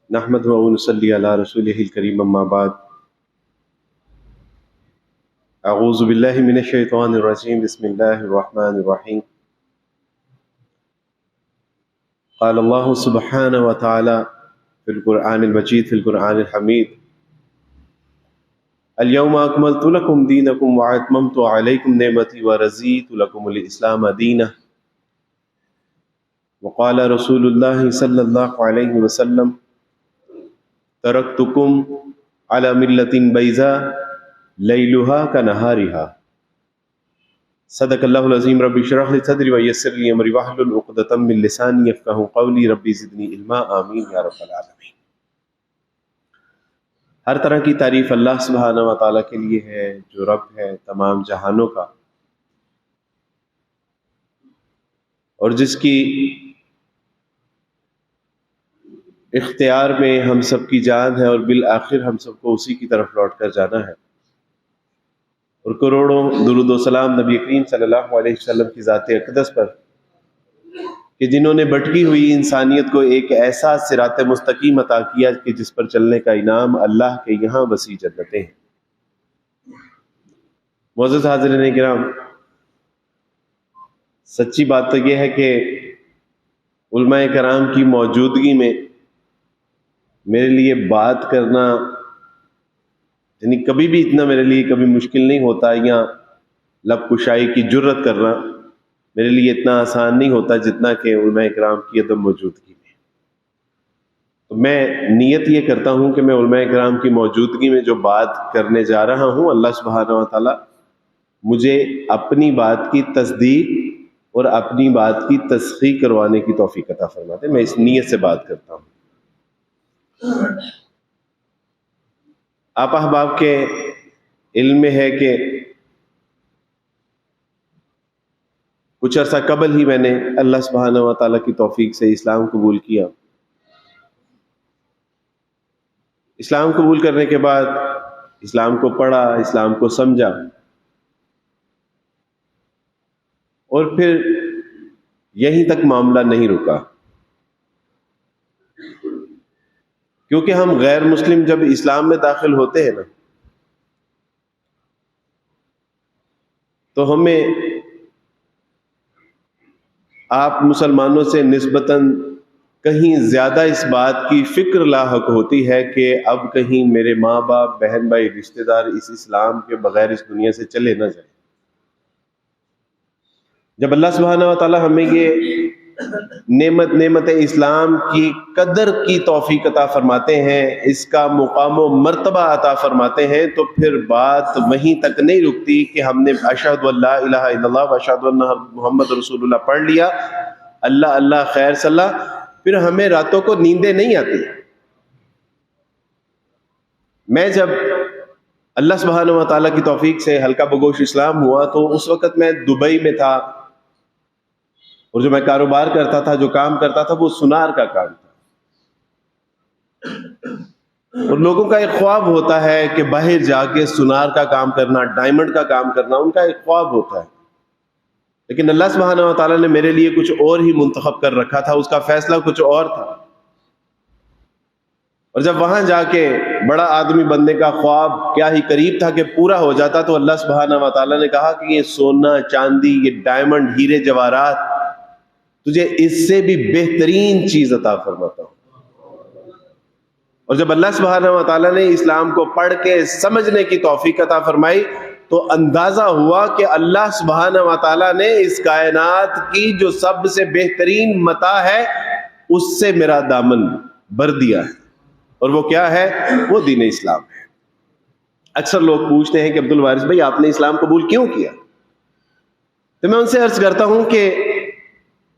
نحمد و نصلی علی رسولہ الکریم اما بعد اعوذ باللہ من الشیطان الرجیم بسم اللہ الرحمن الرحیم قال اللہ سبحانہ وتعالی فی القرآن المجید فی القرآن الحمید اليوم اکملت لکم دینکم واتممت علیکم نعمتی ورضیت لکم الاسلام دینا وقال رسول اللہ صلی اللہ علیہ وسلم ترکتکم علی ملت بیضاء لیلها کنہارها صدق اللہ العظیم ربی اشرح لی صدری ویسر لی امری واحلل عقدۃ من لسانی یفقہوا قولی ربی زدنی علما آمین یا رب العالمین۔ ہر طرح کی تعریف اللہ سبحانہ و تعالیٰ کے لیے ہے جو رب ہے تمام جہانوں کا، اور جس کی اختیار میں ہم سب کی جان ہے، اور بالآخر ہم سب کو اسی کی طرف لوٹ کر جانا ہے۔ اور کروڑوں درود و سلام نبی کریم صلی اللہ علیہ وسلم کی ذات اقدس پر کہ جنہوں نے بھٹکی ہوئی انسانیت کو ایک ایسا صراط مستقیم عطا کیا کہ جس پر چلنے کا انعام اللہ کے یہاں وسیع جنتیں ہیں۔ معزز حاضرین کرام، سچی بات تو یہ ہے کہ علماء کرام کی موجودگی میں میرے لیے بات کرنا یعنی کبھی بھی اتنا میرے لیے کبھی مشکل نہیں ہوتا، یا لب کشائی کی جرت کرنا میرے لیے اتنا آسان نہیں ہوتا جتنا کہ علماء کرام کی عدم موجودگی میں۔ تو میں نیت یہ کرتا ہوں کہ میں علماء کرام کی موجودگی میں جو بات کرنے جا رہا ہوں، اللہ سبحانہ و تعالیٰ مجھے اپنی بات کی تصدیق اور اپنی بات کی تصحیح کروانے کی توفیق عطا فرماتے۔ میں اس نیت سے بات کرتا ہوں۔ آپ احباب کے علم میں ہے کہ کچھ عرصہ قبل ہی میں نے اللہ سبحانہ و تعالیٰ کی توفیق سے اسلام قبول کیا۔ اسلام قبول کرنے کے بعد اسلام کو پڑھا، اسلام کو سمجھا، اور پھر یہیں تک معاملہ نہیں رکا، کیونکہ ہم غیر مسلم جب اسلام میں داخل ہوتے ہیں نا تو ہمیں آپ مسلمانوں سے نسبتاً کہیں زیادہ اس بات کی فکر لاحق ہوتی ہے کہ اب کہیں میرے ماں باپ، بہن بھائی، رشتہ دار اس اسلام کے بغیر اس دنیا سے چلے نہ جائیں۔ جب اللہ سبحانہ و تعالیٰ ہمیں یہ نعمت اسلام کی قدر کی توفیق عطا فرماتے ہیں، اس کا مقام و مرتبہ عطا فرماتے ہیں، تو پھر بات وہیں تک نہیں رکتی کہ ہم نے اشہد ان لا الہ الا اللہ و اشہد ان محمد رسول اللہ پڑھ لیا، اللہ اللہ خیر صلاح، پھر ہمیں راتوں کو نیندیں نہیں آتی۔ میں جب اللہ سبحانہ و تعالیٰ کی توفیق سے ہلکا بگوش اسلام ہوا تو اس وقت میں دبئی میں تھا، اور جو میں کاروبار کرتا تھا، جو کام کرتا تھا، وہ سونار کا کام تھا۔ اور لوگوں کا ایک خواب ہوتا ہے کہ باہر جا کے سونار کا کام کرنا، ڈائمنڈ کا کام کرنا، ان کا ایک خواب ہوتا ہے، لیکن اللہ سبحانہ و تعالیٰ نے میرے لیے کچھ اور ہی منتخب کر رکھا تھا، اس کا فیصلہ کچھ اور تھا۔ اور جب وہاں جا کے بڑا آدمی بننے کا خواب کیا ہی قریب تھا کہ پورا ہو جاتا، تو اللہ سبحانہ و تعالیٰ نے کہا کہ یہ سونا، چاندی، یہ ڈائمنڈ، ہیرے جواہرات، تجھے اس سے بھی بہترین چیز عطا فرماتا ہوں۔ اور جب اللہ سبحانہ و تعالیٰ نے اسلام کو پڑھ کے سمجھنے کی توفیق عطا فرمائی تو اندازہ ہوا کہ اللہ سبحانہ و تعالیٰ نے اس کائنات کی جو سب سے بہترین متاع ہے اس سے میرا دامن بھر دیا ہے، اور وہ کیا ہے؟ وہ دین اسلام ہے۔ اکثر لوگ پوچھتے ہیں کہ عبد الوارث بھائی آپ نے اسلام قبول کیوں کیا؟ تو میں ان سے عرض کرتا ہوں کہ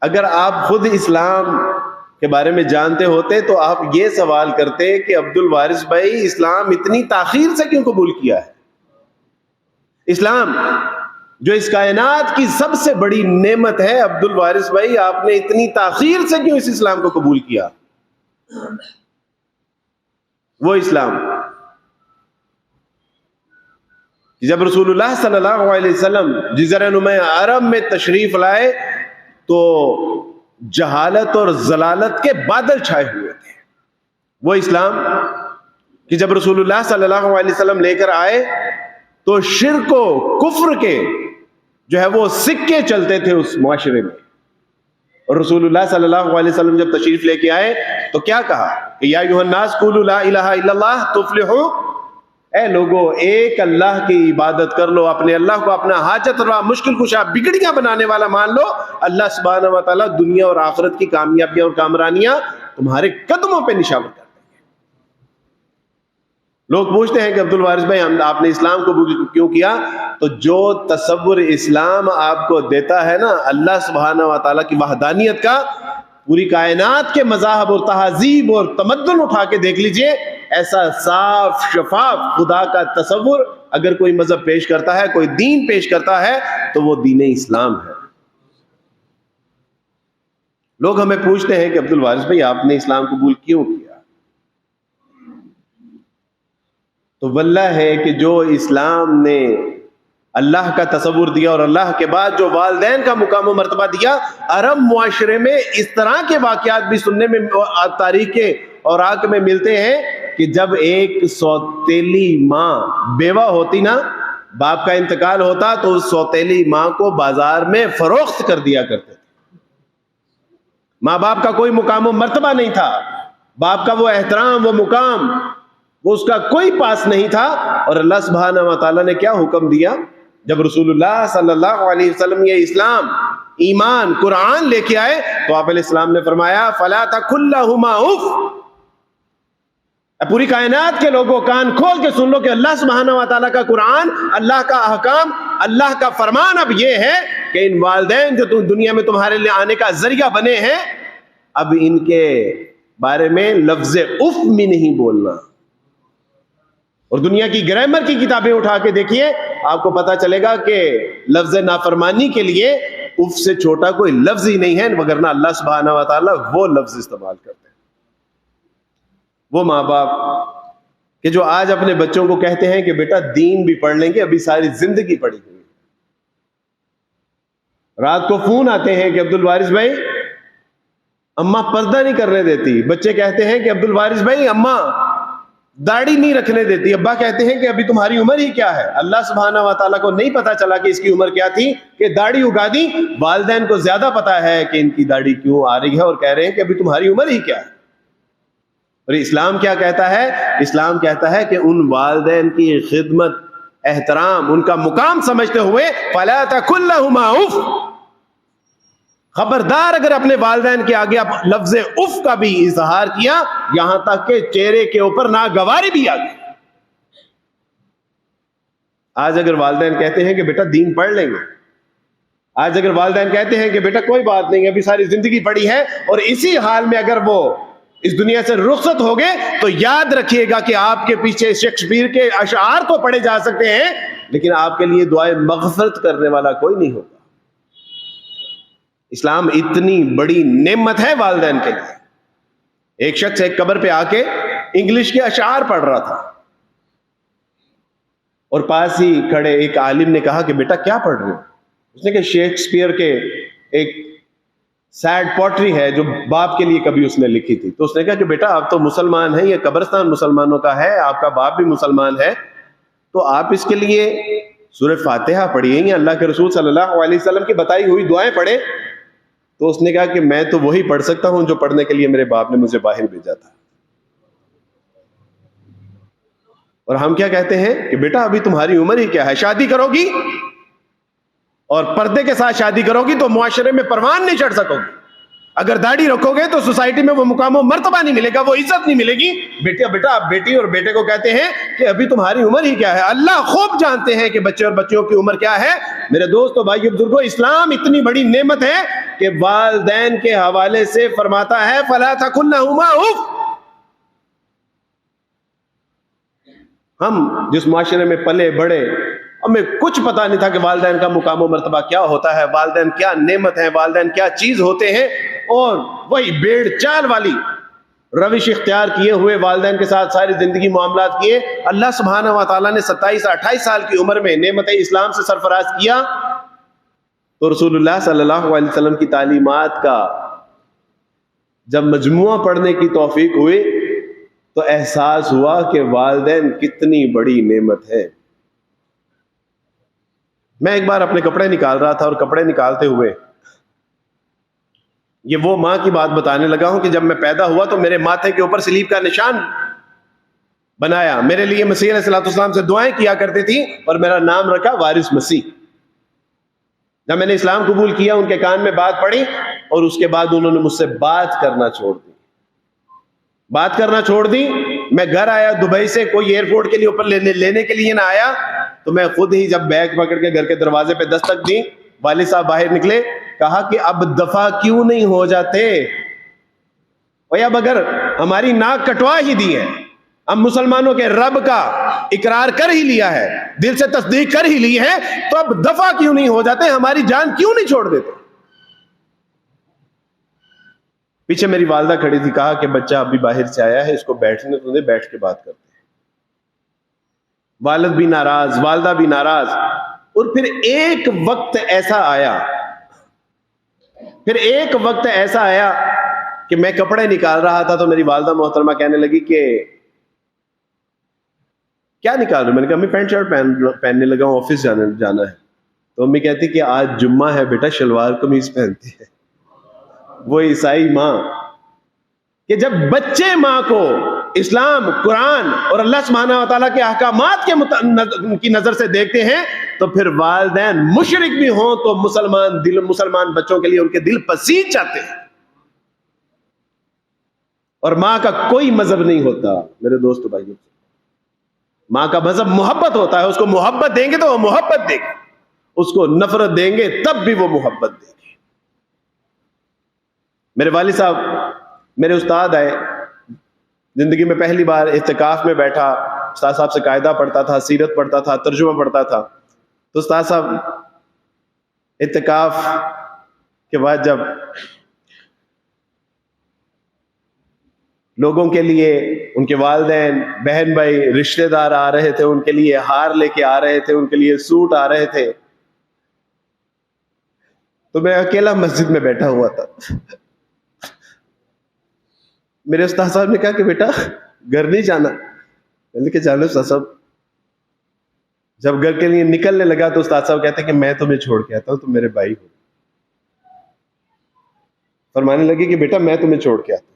اگر آپ خود اسلام کے بارے میں جانتے ہوتے تو آپ یہ سوال کرتے کہ عبد الوارث بھائی اسلام اتنی تاخیر سے کیوں قبول کیا ہے؟ اسلام جو اس کائنات کی سب سے بڑی نعمت ہے، عبد الوارث بھائی آپ نے اتنی تاخیر سے کیوں اس اسلام کو قبول کیا؟ وہ اسلام جب رسول اللہ صلی اللہ علیہ وسلم جزیرہ نما عرب میں تشریف لائے تو جہالت اور ضلالت کے بادل چھائے ہوئے تھے، وہ اسلام کہ جب رسول اللہ صلی اللہ علیہ وسلم لے کر آئے تو شرک و کفر کے جو ہے وہ سکے چلتے تھے اس معاشرے میں. اور رسول اللہ صلی اللہ علیہ وسلم جب تشریف لے کے آئے تو کیا کہا کہ یا ایھا الناس قولوا لا الہ الا اللہ تفلحوا، اے لوگو ایک اللہ کی عبادت کر لو، اپنے اللہ کو اپنا حاجت روا، مشکل کشا، بگڑیاں بنانے والا مان لو، اللہ سبحانہ و تعالیٰ دنیا اور آخرت کی کامیابیاں اور کامرانیاں تمہارے قدموں پہ نشاور کر دیں گے. لوگ پوچھتے ہیں کہ عبد الوارث بھائی آپ نے اسلام قبول کیوں کیا؟ تو جو تصور اسلام آپ کو دیتا ہے نا اللہ سبحانہ و تعالیٰ کی وحدانیت کا، پوری کائنات کے مذاہب اور تہذیب اور تمدن اٹھا کے دیکھ لیجئے، ایسا صاف شفاف خدا کا تصور اگر کوئی مذہب پیش کرتا ہے، کوئی دین پیش کرتا ہے تو وہ دین اسلام ہے. لوگ ہمیں پوچھتے ہیں کہ عبد الوارث بھائی آپ نے اسلام قبول کیوں کیا؟ تو واللہ ہے کہ جو اسلام نے اللہ کا تصور دیا اور اللہ کے بعد جو والدین کا مقام و مرتبہ دیا، عرب معاشرے میں اس طرح کے واقعات بھی سننے میں تاریخ کے اوراق میں ملتے ہیں کہ جب ایک سوتیلی ماں بیوہ ہوتی نا، باپ کا انتقال ہوتا تو اس سوتیلی ماں کو بازار میں فروخت کر دیا کرتے تھے. ماں باپ کا کوئی مقام و مرتبہ نہیں تھا، باپ کا وہ احترام، وہ مقام، وہ اس کا کوئی پاس نہیں تھا. اور اللہ سبحانہ و تعالیٰ نے کیا حکم دیا جب رسول اللہ صلی اللہ علیہ وسلم یہ اسلام، ایمان، قرآن لے کے آئے تو آپ علیہ السلام نے فرمایا فَلَا تَقُل لَّهُمَا اُفٍّ. پوری کائنات کے لوگوں کان کھول کے سن لو کہ اللہ سبحانہ و تعالیٰ کا قرآن، اللہ کا احکام، اللہ کا فرمان اب یہ ہے کہ ان والدین جو دنیا میں تمہارے لیے آنے کا ذریعہ بنے ہیں، اب ان کے بارے میں لفظ اف بھی نہیں بولنا. اور دنیا کی گرامر کی کتابیں اٹھا کے دیکھیے، آپ کو پتا چلے گا کہ لفظ نافرمانی کے لیے اف سے چھوٹا کوئی لفظ ہی نہیں ہے، وگرنہ اللہ سبحانہ و تعالیٰ وہ لفظ استعمال کرتے ہیں. وہ ماں باپ کہ جو آج اپنے بچوں کو کہتے ہیں کہ بیٹا دین بھی پڑھ لیں گے، ابھی ساری زندگی پڑھی ہوئی. رات کو فون آتے ہیں کہ عبد الوارث بھائی اماں پردہ نہیں کرنے دیتی، بچے کہتے ہیں کہ عبد الوارث بھائی اماں داڑھی نہیں رکھنے دیتی، ابا کہتے ہیں کہ ابھی تمہاری عمر ہی کیا ہے. اللہ سبحانہ و تعالیٰ کو نہیں پتا چلا کہ اس کی عمر کیا تھی کہ داڑھی اگا دی، والدین کو زیادہ پتا ہے کہ ان کی داڑھی کیوں آ رہی ہے اور کہہ رہے ہیں کہ ابھی تمہاری عمر ہی کیا ہے. اور اسلام کیا کہتا ہے؟ اسلام کہتا ہے کہ ان والدین کی خدمت، احترام، ان کا مقام سمجھتے ہوئے فَلَا تَقُل لَّهُمَا اُفٍّ. خبردار اگر اپنے والدین کے آگے آپ لفظ اف کا بھی اظہار کیا، یہاں تک کہ چہرے کے اوپر ناگواری بھی آ گئی. آج اگر والدین کہتے ہیں کہ بیٹا دین پڑھ لیں گے، آج اگر والدین کہتے ہیں کہ بیٹا کوئی بات نہیں ابھی ساری زندگی پڑی ہے، اور اسی حال میں اگر وہ اس دنیا سے رخصت ہو گئے، تو یاد رکھیے گا کہ آپ کے پیچھے شیکسپیئر کے اشعار تو پڑھے جا سکتے ہیں لیکن آپ کے لیے دعائے مغفرت کرنے والا کوئی نہیں ہوگا. اسلام اتنی بڑی نعمت ہے والدین کے لیے. ایک شخص ایک قبر پہ آ کے انگلش کے اشعار پڑھ رہا تھا اور پاس ہی کھڑے ایک عالم نے کہا کہ بیٹا کیا پڑھ رہے ہو؟ اس نے کہ شیکسپیئر کے ایک سیڈ پوٹری ہے جو باپ کے لیے کبھی اس نے لکھی تھی. تو اس نے کہا کہ بیٹا آپ تو مسلمان ہیں، یہ قبرستان مسلمانوں کا ہے، آپ کا باپ بھی مسلمان ہے، تو آپ اس کے لیے سورہ فاتحہ پڑھیے یا اللہ کے رسول صلی اللہ علیہ وسلم کی بتائی ہوئی دعائیں پڑھیں. تو اس نے کہا کہ میں تو وہی پڑھ سکتا ہوں جو پڑھنے کے لیے میرے باپ نے مجھے باہر بھیجا تھا. اور ہم کیا کہتے ہیں کہ بیٹا ابھی تمہاری عمر ہی کیا ہے، شادی کرو گی اور پردے کے ساتھ شادی کرو گی تو معاشرے میں پروان نہیں چڑھ سکو گی. اگر داڑھی رکھو گے تو سوسائٹی میں وہ مقام و مرتبہ نہیں ملے گا، وہ عزت نہیں ملے گی. بیٹا آپ بیٹی اور بیٹے کو کہتے ہیں کہ ابھی تمہاری عمر ہی کیا ہے. اللہ خوب جانتے ہیں کہ بچے اور بچیوں کی عمر کیا ہے. میرے دوستو، بھائیو، بزرگوں، اسلام اتنی بڑی نعمت ہے کہ والدین کے حوالے سے فرماتا ہے فَلَا تَقُل لَّهُمَا اُفٍّ. ہم جس معاشرے میں پلے بڑے، ہمیں کچھ پتا نہیں تھا کہ والدین کا مقام و مرتبہ کیا ہوتا ہے، والدین کیا نعمت ہے، والدین کیا چیز ہوتے ہیں. اور وہی بھیڑ چال والی روش اختیار کیے ہوئے والدین کے ساتھ ساری زندگی معاملات کیے. اللہ سبحانہ و تعالیٰ نے 27-28 سال کی عمر میں نعمت اسلام سے سرفراز کیا تو رسول اللہ صلی اللہ علیہ وسلم کی تعلیمات کا جب مجموعہ پڑھنے کی توفیق ہوئی تو احساس ہوا کہ والدین کتنی بڑی نعمت ہے۔ میں ایک بار اپنے کپڑے نکال رہا تھا اور کپڑے نکالتے ہوئے یہ وہ ماں کی بات بتانے لگا ہوں کہ جب میں پیدا ہوا تو میرے ماتھے کے اوپر سلیب کا نشان بنایا، میرے لیے مسیح علیہ السلام سے دعائیں کیا کرتی تھی اور میرا نام رکھا وارث مسیح۔ جب میں نے اسلام قبول کیا ان کے کان میں بات پڑی اور اس کے بعد انہوں نے مجھ سے بات کرنا چھوڑ دی۔ میں گھر آیا دبئی سے، کوئی ایئرپورٹ کے لیے اوپر لینے کے لیے نہ آیا، تو میں خود ہی جب بیگ پکڑ کے گھر کے دروازے پہ دستک دی، والد صاحب باہر نکلے، کہا کہ اب دفع کیوں نہیں ہو جاتے؟ اور اب اگر ہماری ناک کٹوا ہی دی ہے، ہم مسلمانوں کے رب کا اقرار کر ہی لیا ہے، دل سے تصدیق کر ہی لی ہے، تو اب دفع کیوں نہیں ہو جاتے؟ ہماری جان کیوں نہیں چھوڑ دیتے؟ پیچھے میری والدہ کھڑی تھی، کہا کہ بچہ ابھی باہر سے آیا ہے، اس کو بیٹھنے تو دے، بیٹھ کے بات کرتے ہیں۔ والد بھی ناراض، والدہ بھی ناراض۔ اور پھر ایک وقت ایسا آیا کہ میں کپڑے نکال رہا تھا تو میری والدہ محترمہ کہنے لگی کہ کیا نکال رہے ہو؟ میں نے کہا امی پینٹ شرٹ پہننے لگا ہوں، آفس جانا ہے۔ تو امی کہتی کہ آج جمعہ ہے بیٹا، شلوار قمیض پہنتی ہے۔ وہ عیسائی ماں کہ جب بچے ماں کو اسلام، قرآن اور اللہ سبحانہ و تعالیٰ کے احکامات کی نظر سے دیکھتے ہیں، تو پھر والدین مشرک بھی ہوں تو مسلمان بچوں کے لیے ان کے دل پسیج جاتے ہیں۔ اور ماں کا کوئی مذہب نہیں ہوتا میرے دوستو بھائیو، ماں کا مذہب محبت ہوتا ہے۔ اس کو محبت دیں گے تو وہ محبت دے گی، اس کو نفرت دیں گے تب بھی وہ محبت دے گی۔ میرے والد صاحب میرے استاد آئے، زندگی میں پہلی بار اعتکاف میں بیٹھا، استاد صاحب سے قاعدہ پڑھتا تھا، سیرت پڑھتا تھا، ترجمہ پڑھتا تھا۔ تو استاد صاحب اعتکاف کے بعد جب لوگوں کے لیے، ان کے والدین، بہن بھائی، رشتہ دار آ رہے تھے، ان کے لیے ہار لے کے آ رہے تھے، ان کے لیے سوٹ آ رہے تھے، تو میں اکیلا مسجد میں بیٹھا ہوا تھا۔ میرے استاد صاحب نے کہا کہ بیٹا گھر نہیں جانا؟ میں نے کہا جانا استاد صاحب۔ جب گھر کے لیے نکلنے لگا تو استاد صاحب کہتے کہ میں تمہیں چھوڑ کے آتا ہوں، تم میرے بھائی ہو۔ فرمانے لگے کہ بیٹا میں تمہیں چھوڑ کے آتا ہوں،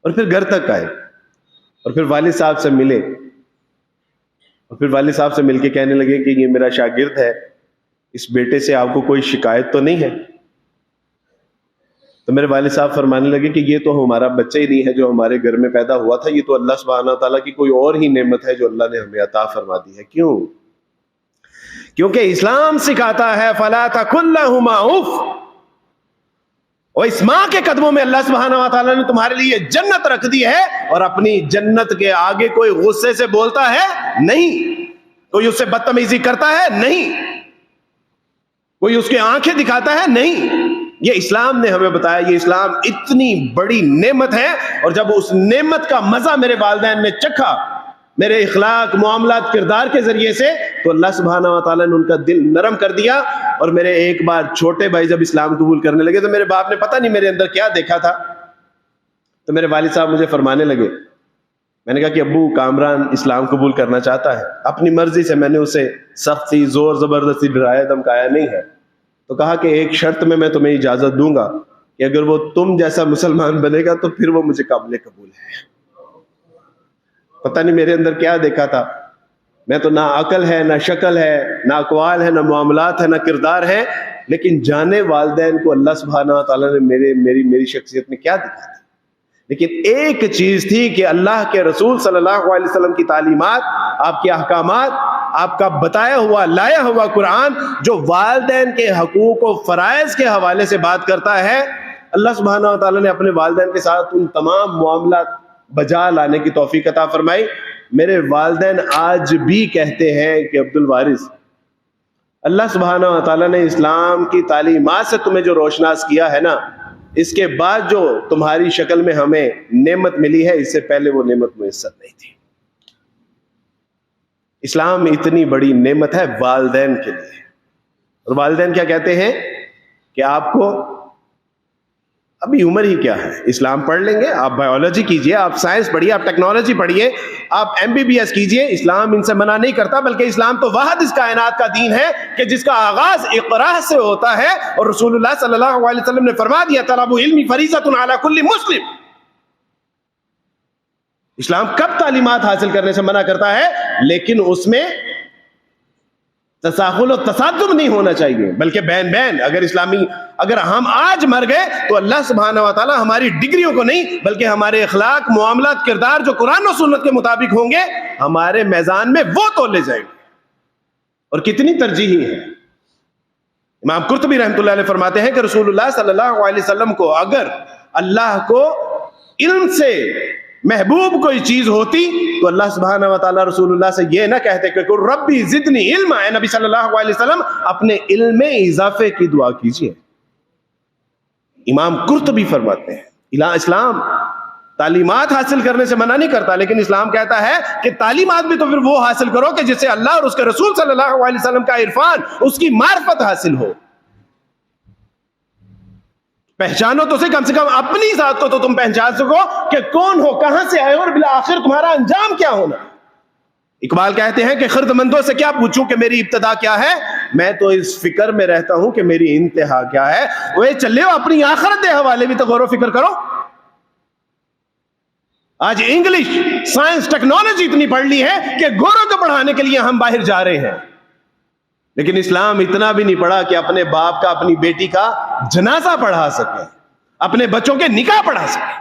اور پھر گھر تک آئے اور پھر والد صاحب سے ملے، اور پھر والد صاحب سے مل کے کہنے لگے کہ یہ میرا شاگرد ہے، اس بیٹے سے آپ کو کوئی شکایت تو نہیں ہے؟ تو میرے والد صاحب فرمانے لگے کہ یہ تو ہمارا بچہ ہی نہیں ہے جو ہمارے گھر میں پیدا ہوا تھا، یہ تو اللہ سبحانہ تعالیٰ کی کوئی اور ہی نعمت ہے جو اللہ نے ہمیں عطا فرما دی ہے۔ کیوں؟ کیونکہ اسلام سکھاتا ہے فَلَا تَقُل لَّهُمَا اُفٍّ، اور اس ماں کے قدموں میں اللہ سبحانہ وتعالیٰ نے تمہارے لیے جنت رکھ دی ہے، اور اپنی جنت کے آگے کوئی غصے سے بولتا ہے نہیں، کوئی اس سے بدتمیزی کرتا ہے نہیں، کوئی اس کے آنکھیں دکھاتا ہے نہیں۔ یہ اسلام نے ہمیں بتایا، یہ اسلام اتنی بڑی نعمت ہے، اور جب اس نعمت کا مزہ میرے والدین نے چکھا، میرے اخلاق، معاملات، کردار کے ذریعے سے، تو اللہ سبحانہ وتعالیٰ نے ان کا دل نرم کر دیا۔ اور میرے ایک بار چھوٹے بھائی جب اسلام قبول کرنے لگے تو میرے باپ نے پتہ نہیں میرے اندر کیا دیکھا تھا، تو میرے والد صاحب مجھے فرمانے لگے، میں نے کہا کہ ابو کامران اسلام قبول کرنا چاہتا ہے، اپنی مرضی سے، میں نے اسے سختی، زور زبردستی، ڈرایا دھمکایا نہیں ہے۔ تو کہا کہ ایک شرط میں تمہیں اجازت دوں گا کہ اگر وہ تم جیسا مسلمان بنے گا تو پھر وہ مجھے قابل قبول ہے۔ پتہ نہیں میرے اندر کیا دیکھا تھا، میں تو نہ عقل ہے، نہ شکل ہے، نہ اقوال ہے، نہ معاملات ہے، نہ کردار ہے، لیکن جانے والدین کو اللہ سبحانہ تعالیٰ نے میری شخصیت میں کیا دکھا تھا۔ لیکن ایک چیز تھی کہ اللہ کے رسول صلی اللہ علیہ وسلم کی تعلیمات، آپ کے احکامات، آپ کا بتایا ہوا، لایا ہوا قرآن، جو والدین کے حقوق و فرائض کے حوالے سے بات کرتا ہے، اللہ سبحانہ و تعالیٰ نے اپنے والدین کے ساتھ ان تمام معاملات بجا لانے کی توفیق عطا فرمائی۔ میرے والدین آج بھی کہتے ہیں کہ عبد الوارث، اللہ سبحانہ و تعالیٰ نے اسلام کی تعلیمات سے تمہیں جو روشناس کیا ہے نا، اس کے بعد جو تمہاری شکل میں ہمیں نعمت ملی ہے، اس سے پہلے وہ نعمت میسر نہیں تھی۔ اسلام اتنی بڑی نعمت ہے والدین کے لیے، اور والدین کیا کہتے ہیں کہ آپ کو ابھی عمر ہی کیا ہے، اسلام پڑھ لیں گے، آپ بایولوجی کیجئے، آپ سائنس پڑھیے، آپ ٹیکنالوجی پڑھیے، آپ MBBS کیجئے، اسلام ان سے منع نہیں کرتا، بلکہ اسلام تو واحد اس کائنات کا دین ہے کہ جس کا آغاز اقرا سے ہوتا ہے، اور رسول اللہ صلی اللہ علیہ وسلم نے فرما دیا طلب علم فریضۃ علی کل مسلم۔ اسلام کب تعلیمات حاصل کرنے سے منع کرتا ہے؟ لیکن اس میں تساہل و تصادم نہیں ہونا چاہیے، بلکہ بین بین۔ اگر ہم آج مر گئے تو اللہ سبحانہ و تعالی ہماری ڈگریوں کو نہیں، بلکہ ہمارے اخلاق، معاملات، کردار جو قرآن و سنت کے مطابق ہوں گے، ہمارے میزان میں وہ تولے جائیں گے۔ اور کتنی ترجیحی ہے۔ امام قرطبی رحمۃ اللہ علیہ فرماتے ہیں کہ رسول اللہ صلی اللہ علیہ وسلم کو اگر اللہ کو علم سے محبوب کوئی چیز ہوتی تو اللہ سبحانہ و تعالیٰ رسول اللہ سے یہ نہ کہتے کہ ربی زدنی علم، اے نبی صلی اللہ علیہ وسلم اپنے علم میں اضافے کی دعا کیجئے۔ امام قرطبی فرماتے ہیں اسلام تعلیمات حاصل کرنے سے منع نہیں کرتا، لیکن اسلام کہتا ہے کہ تعلیمات بھی تو پھر وہ حاصل کرو کہ جس سے اللہ اور اس کے رسول صلی اللہ علیہ وسلم کا عرفان، اس کی معرفت حاصل ہو۔ پہچانو تو سے کم اپنی ذات کو تو تم پہچان سکو کہ کون ہو، کہاں سے آئے ہو، اور بالآخر تمہارا انجام کیا ہونا۔ اقبال کہتے ہیں کہ خرد مندوں سے کیا پوچھوں کہ میری ابتدا کیا ہے، میں تو اس فکر میں رہتا ہوں کہ میری انتہا کیا ہے۔ وہ چلے ہو اپنی آخرت کے حوالے بھی تو غور و فکر کرو۔ آج انگلش، سائنس، ٹیکنالوجی اتنی پڑھ لی ہے کہ گوروں کو پڑھانے کے لیے ہم باہر جا رہے ہیں، لیکن اسلام اتنا بھی نہیں پڑھا کہ اپنے باپ کا، اپنی بیٹی کا جنازہ پڑھا سکے، اپنے بچوں کے نکاح پڑھا سکے۔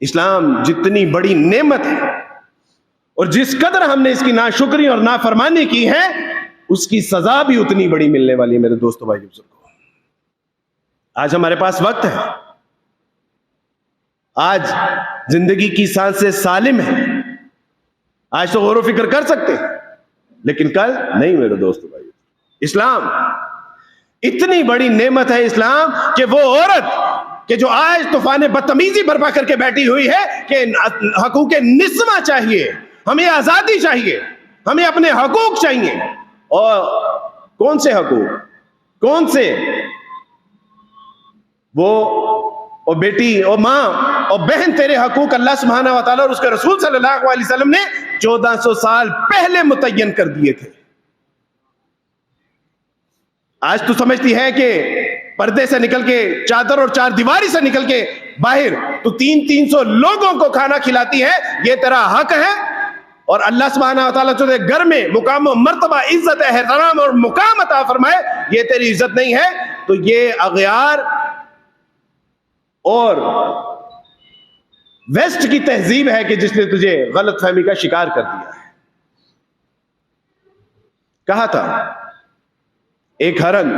اسلام جتنی بڑی نعمت ہے، اور جس قدر ہم نے اس کی ناشکری اور نافرمانی کی ہے، اس کی سزا بھی اتنی بڑی ملنے والی ہے میرے دوستو بھائی بزرگوں۔ آج ہمارے پاس وقت ہے، آج زندگی کی سانسیں سالم ہے، آج تو غور و فکر کر سکتے ہیں، لیکن کل نہیں میرے دوستو بھائی۔ اسلام اتنی بڑی نعمت ہے اسلام کہ وہ عورت کہ جو آج طوفان بدتمیزی برپا کر کے بیٹھی ہوئی ہے کہ حقوق نسواں چاہیے، ہمیں آزادی چاہیے، ہمیں اپنے حقوق چاہیے۔ اور کون سے حقوق؟ کون سے؟ وہ اور بیٹی اور ماں اور بہن، تیرے حقوق اللہ سبحانہ و تعالیٰ اور اس کے رسول صلی اللہ علیہ وسلم نے 1400 سال پہلے متعین کر دیے تھے۔ آج تو سمجھتی ہے کہ پردے سے نکل کے، چادر اور چار دیواری سے نکل کے باہر تو 300 لوگوں کو کھانا کھلاتی ہے، یہ تیرا حق ہے۔ اور اللہ سبحانہ و تعالیٰ تجھے گھر میں مقام و مرتبہ، عزت، احترام اور مقام عطا فرمائے، یہ تیری عزت نہیں ہے؟ تو یہ اغیار اور ویسٹ کی تہذیب ہے کہ جس نے تجھے غلط فہمی کا شکار کر دیا ہے۔ کہا تھا ایک ہرن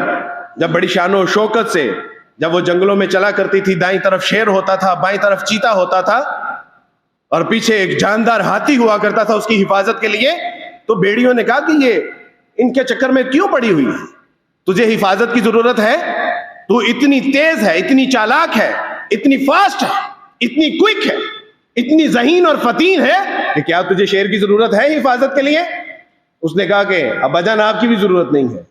جب بڑی شان و شوکت سے جب وہ جنگلوں میں چلا کرتی تھی، دائیں طرف شیر ہوتا تھا، بائیں طرف چیتا ہوتا تھا، اور پیچھے ایک جاندار ہاتھی ہوا کرتا تھا اس کی حفاظت کے لیے، تو بیڑیوں نے کہا کہ یہ ان کے چکر میں کیوں پڑی ہوئی ہے؟ تجھے حفاظت کی ضرورت ہے؟ تو اتنی تیز ہے، اتنی چالاک ہے، اتنی فاسٹ ہے، اتنی کوئک ہے، اتنی ذہین اور فتین ہے کہ کیا تجھے شیر کی ضرورت ہے حفاظت کے لیے؟ اس نے کہا کہ ابا جان آپ کی بھی ضرورت نہیں ہے۔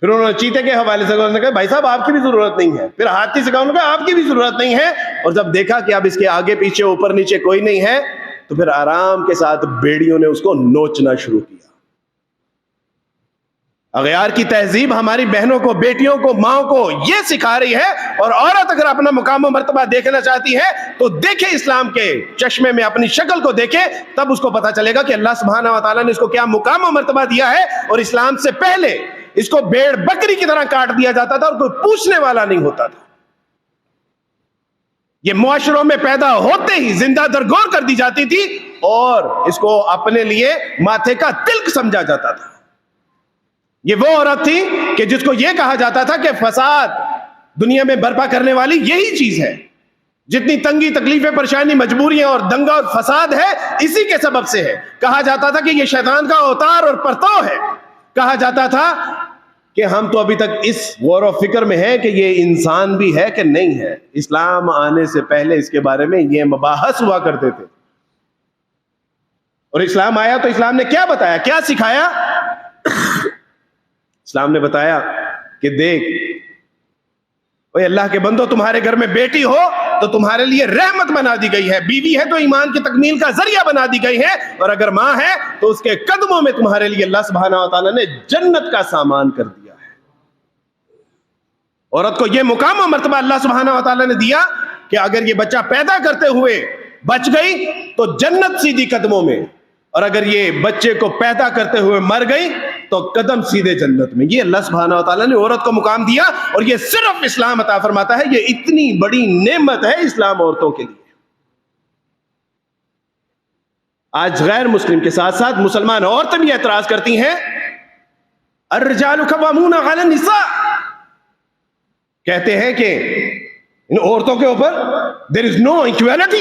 پھر انہوں نے چیتے کے حوالے سے کہا بھائی صاحب آپ کی بھی ضرورت نہیں ہے۔ پھر ہاتھی سے کہا آپ کی بھی ضرورت نہیں ہے۔ اور جب دیکھا کہ اب اس کے آگے پیچھے اوپر نیچے کوئی نہیں ہے، تو پھر آرام کے ساتھ بیڑیوں نے اس کو نوچنا شروع کیا۔ اغیار کی تہذیب ہماری بہنوں کو، بیٹیوں کو، ماں کو یہ سکھا رہی ہے۔ اور عورت اگر اپنا مقام و مرتبہ دیکھنا چاہتی ہے تو دیکھے اسلام کے چشمے میں، اپنی شکل کو دیکھے، تب اس کو پتا چلے گا کہ اللہ سبحانہ و تعالیٰ نے اس کو کیا مقام و مرتبہ دیا ہے۔ اور اسلام سے پہلے اس کو بھیڑ بکری کی طرح کاٹ دیا جاتا تھا اور کوئی پوچھنے والا نہیں ہوتا تھا۔ یہ معاشروں میں پیدا ہوتے ہی زندہ درگور کر دی جاتی تھی، اور اس کو اپنے لیے ماتھے کا تلک سمجھا جاتا تھا۔ یہ وہ عورت تھی کہ جس کو یہ کہا جاتا تھا کہ فساد دنیا میں برپا کرنے والی یہی چیز ہے، جتنی تنگی، تکلیفیں، پریشانی، مجبوریاں اور دنگا اور فساد ہے، اسی کے سبب سے ہے۔ کہا جاتا تھا کہ یہ شیطان کا اوتار اور پرتو ہے۔ کہا جاتا تھا کہ ہم تو ابھی تک اس غور و فکر میں ہیں کہ یہ انسان بھی ہے کہ نہیں ہے۔ اسلام آنے سے پہلے اس کے بارے میں یہ مباحث ہوا کرتے تھے، اور اسلام آیا تو اسلام نے کیا بتایا، کیا سکھایا؟ اسلام نے بتایا کہ دیکھ، اوے اللہ کے بندو، تمہارے گھر میں بیٹی ہو تو تمہارے لیے رحمت بنا دی گئی ہے، بیوی ہے تو ایمان کی تکمیل کا ذریعہ بنا دی گئی ہے، اور اگر ماں ہے تو اس کے قدموں میں تمہارے لیے اللہ سبحانہ و تعالیٰ نے جنت کا سامان کر دیا ہے۔ عورت کو یہ مقام و مرتبہ اللہ سبحانہ و تعالیٰ نے دیا کہ اگر یہ بچہ پیدا کرتے ہوئے بچ گئی تو جنت سیدھی قدموں میں، اور اگر یہ بچے کو پیدا کرتے ہوئے مر گئی تو قدم سیدھے جنت میں۔ یہ اللہ سبحانہ و تعالیٰ نے عورت کو مقام دیا، اور یہ صرف اسلام عطا فرماتا ہے۔ یہ اتنی بڑی نعمت ہے اسلام عورتوں کے لیے۔ آج غیر مسلم کے ساتھ ساتھ مسلمان عورتیں بھی اعتراض کرتی ہیں، الرجال قوامون علی النساء، کہتے ہیں کہ ان عورتوں کے اوپر there is no equality،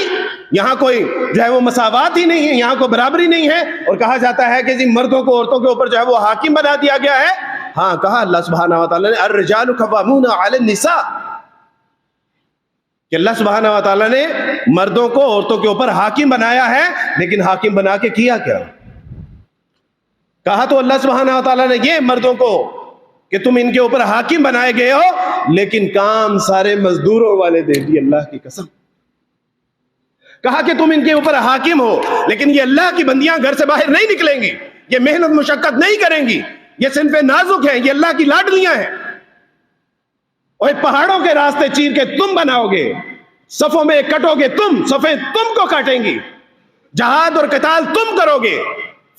یہاں کوئی جو ہے وہ مساوات ہی نہیں ہے، یہاں کوئی برابری نہیں ہے، اور کہا جاتا ہے کہ جی مردوں کو عورتوں کے اوپر جو ہے وہ حاکم بنا دیا گیا ہے۔ ہاں، کہا اللہ سبحانہ و تعالیٰ نے الرجال قوامون علی النساء، کہ اللہ سبحانہ و تعالیٰ نے مردوں کو عورتوں کے اوپر حاکم بنایا ہے، لیکن حاکم بنا کے کیا کیا؟ کہا تو اللہ سبحانہ و تعالیٰ نے یہ مردوں کو کہ تم ان کے اوپر حاکم بنائے گئے ہو، لیکن کام سارے مزدوروں والے دے دی، اللہ کی قسم۔ کہا کہ تم ان کے اوپر حاکم ہو، لیکن یہ اللہ کی بندیاں گھر سے باہر نہیں نکلیں گی، یہ محنت مشقت نہیں کریں گی، یہ صنف نازک ہیں، یہ اللہ کی لاڈلیاں ہیں۔ اور پہاڑوں کے راستے چیر کے تم بناؤ گے، صفوں میں کٹو گے تم، صفیں تم کو کاٹیں گی، جہاد اور قتال تم کرو گے،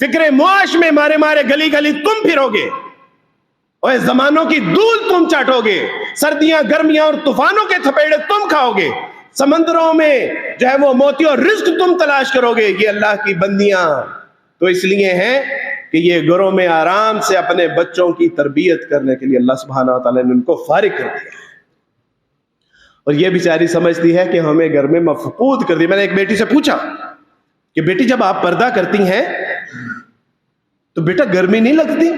فکر معاش میں مارے مارے گلی گلی تم پھرو گے، اور زمانوں کی دھول تم چاٹو گے، سردیاں گرمیاں اور طوفانوں کے تھپیڑے تم کھاؤ گے، سمندروں میں جو ہے وہ موتی اور رزق تم تلاش کرو گے۔ یہ اللہ کی بندیاں تو اس لیے ہیں کہ یہ گھروں میں آرام سے اپنے بچوں کی تربیت کرنے کے لیے اللہ سبحانہ و تعالیٰ نے ان کو فارغ کر دیا، اور یہ بیچاری سمجھتی ہے کہ ہمیں گھر میں مفقود کر دی۔ میں نے ایک بیٹی سے پوچھا کہ بیٹی جب آپ پردہ کرتی ہیں تو بیٹا گرمی نہیں لگتی؟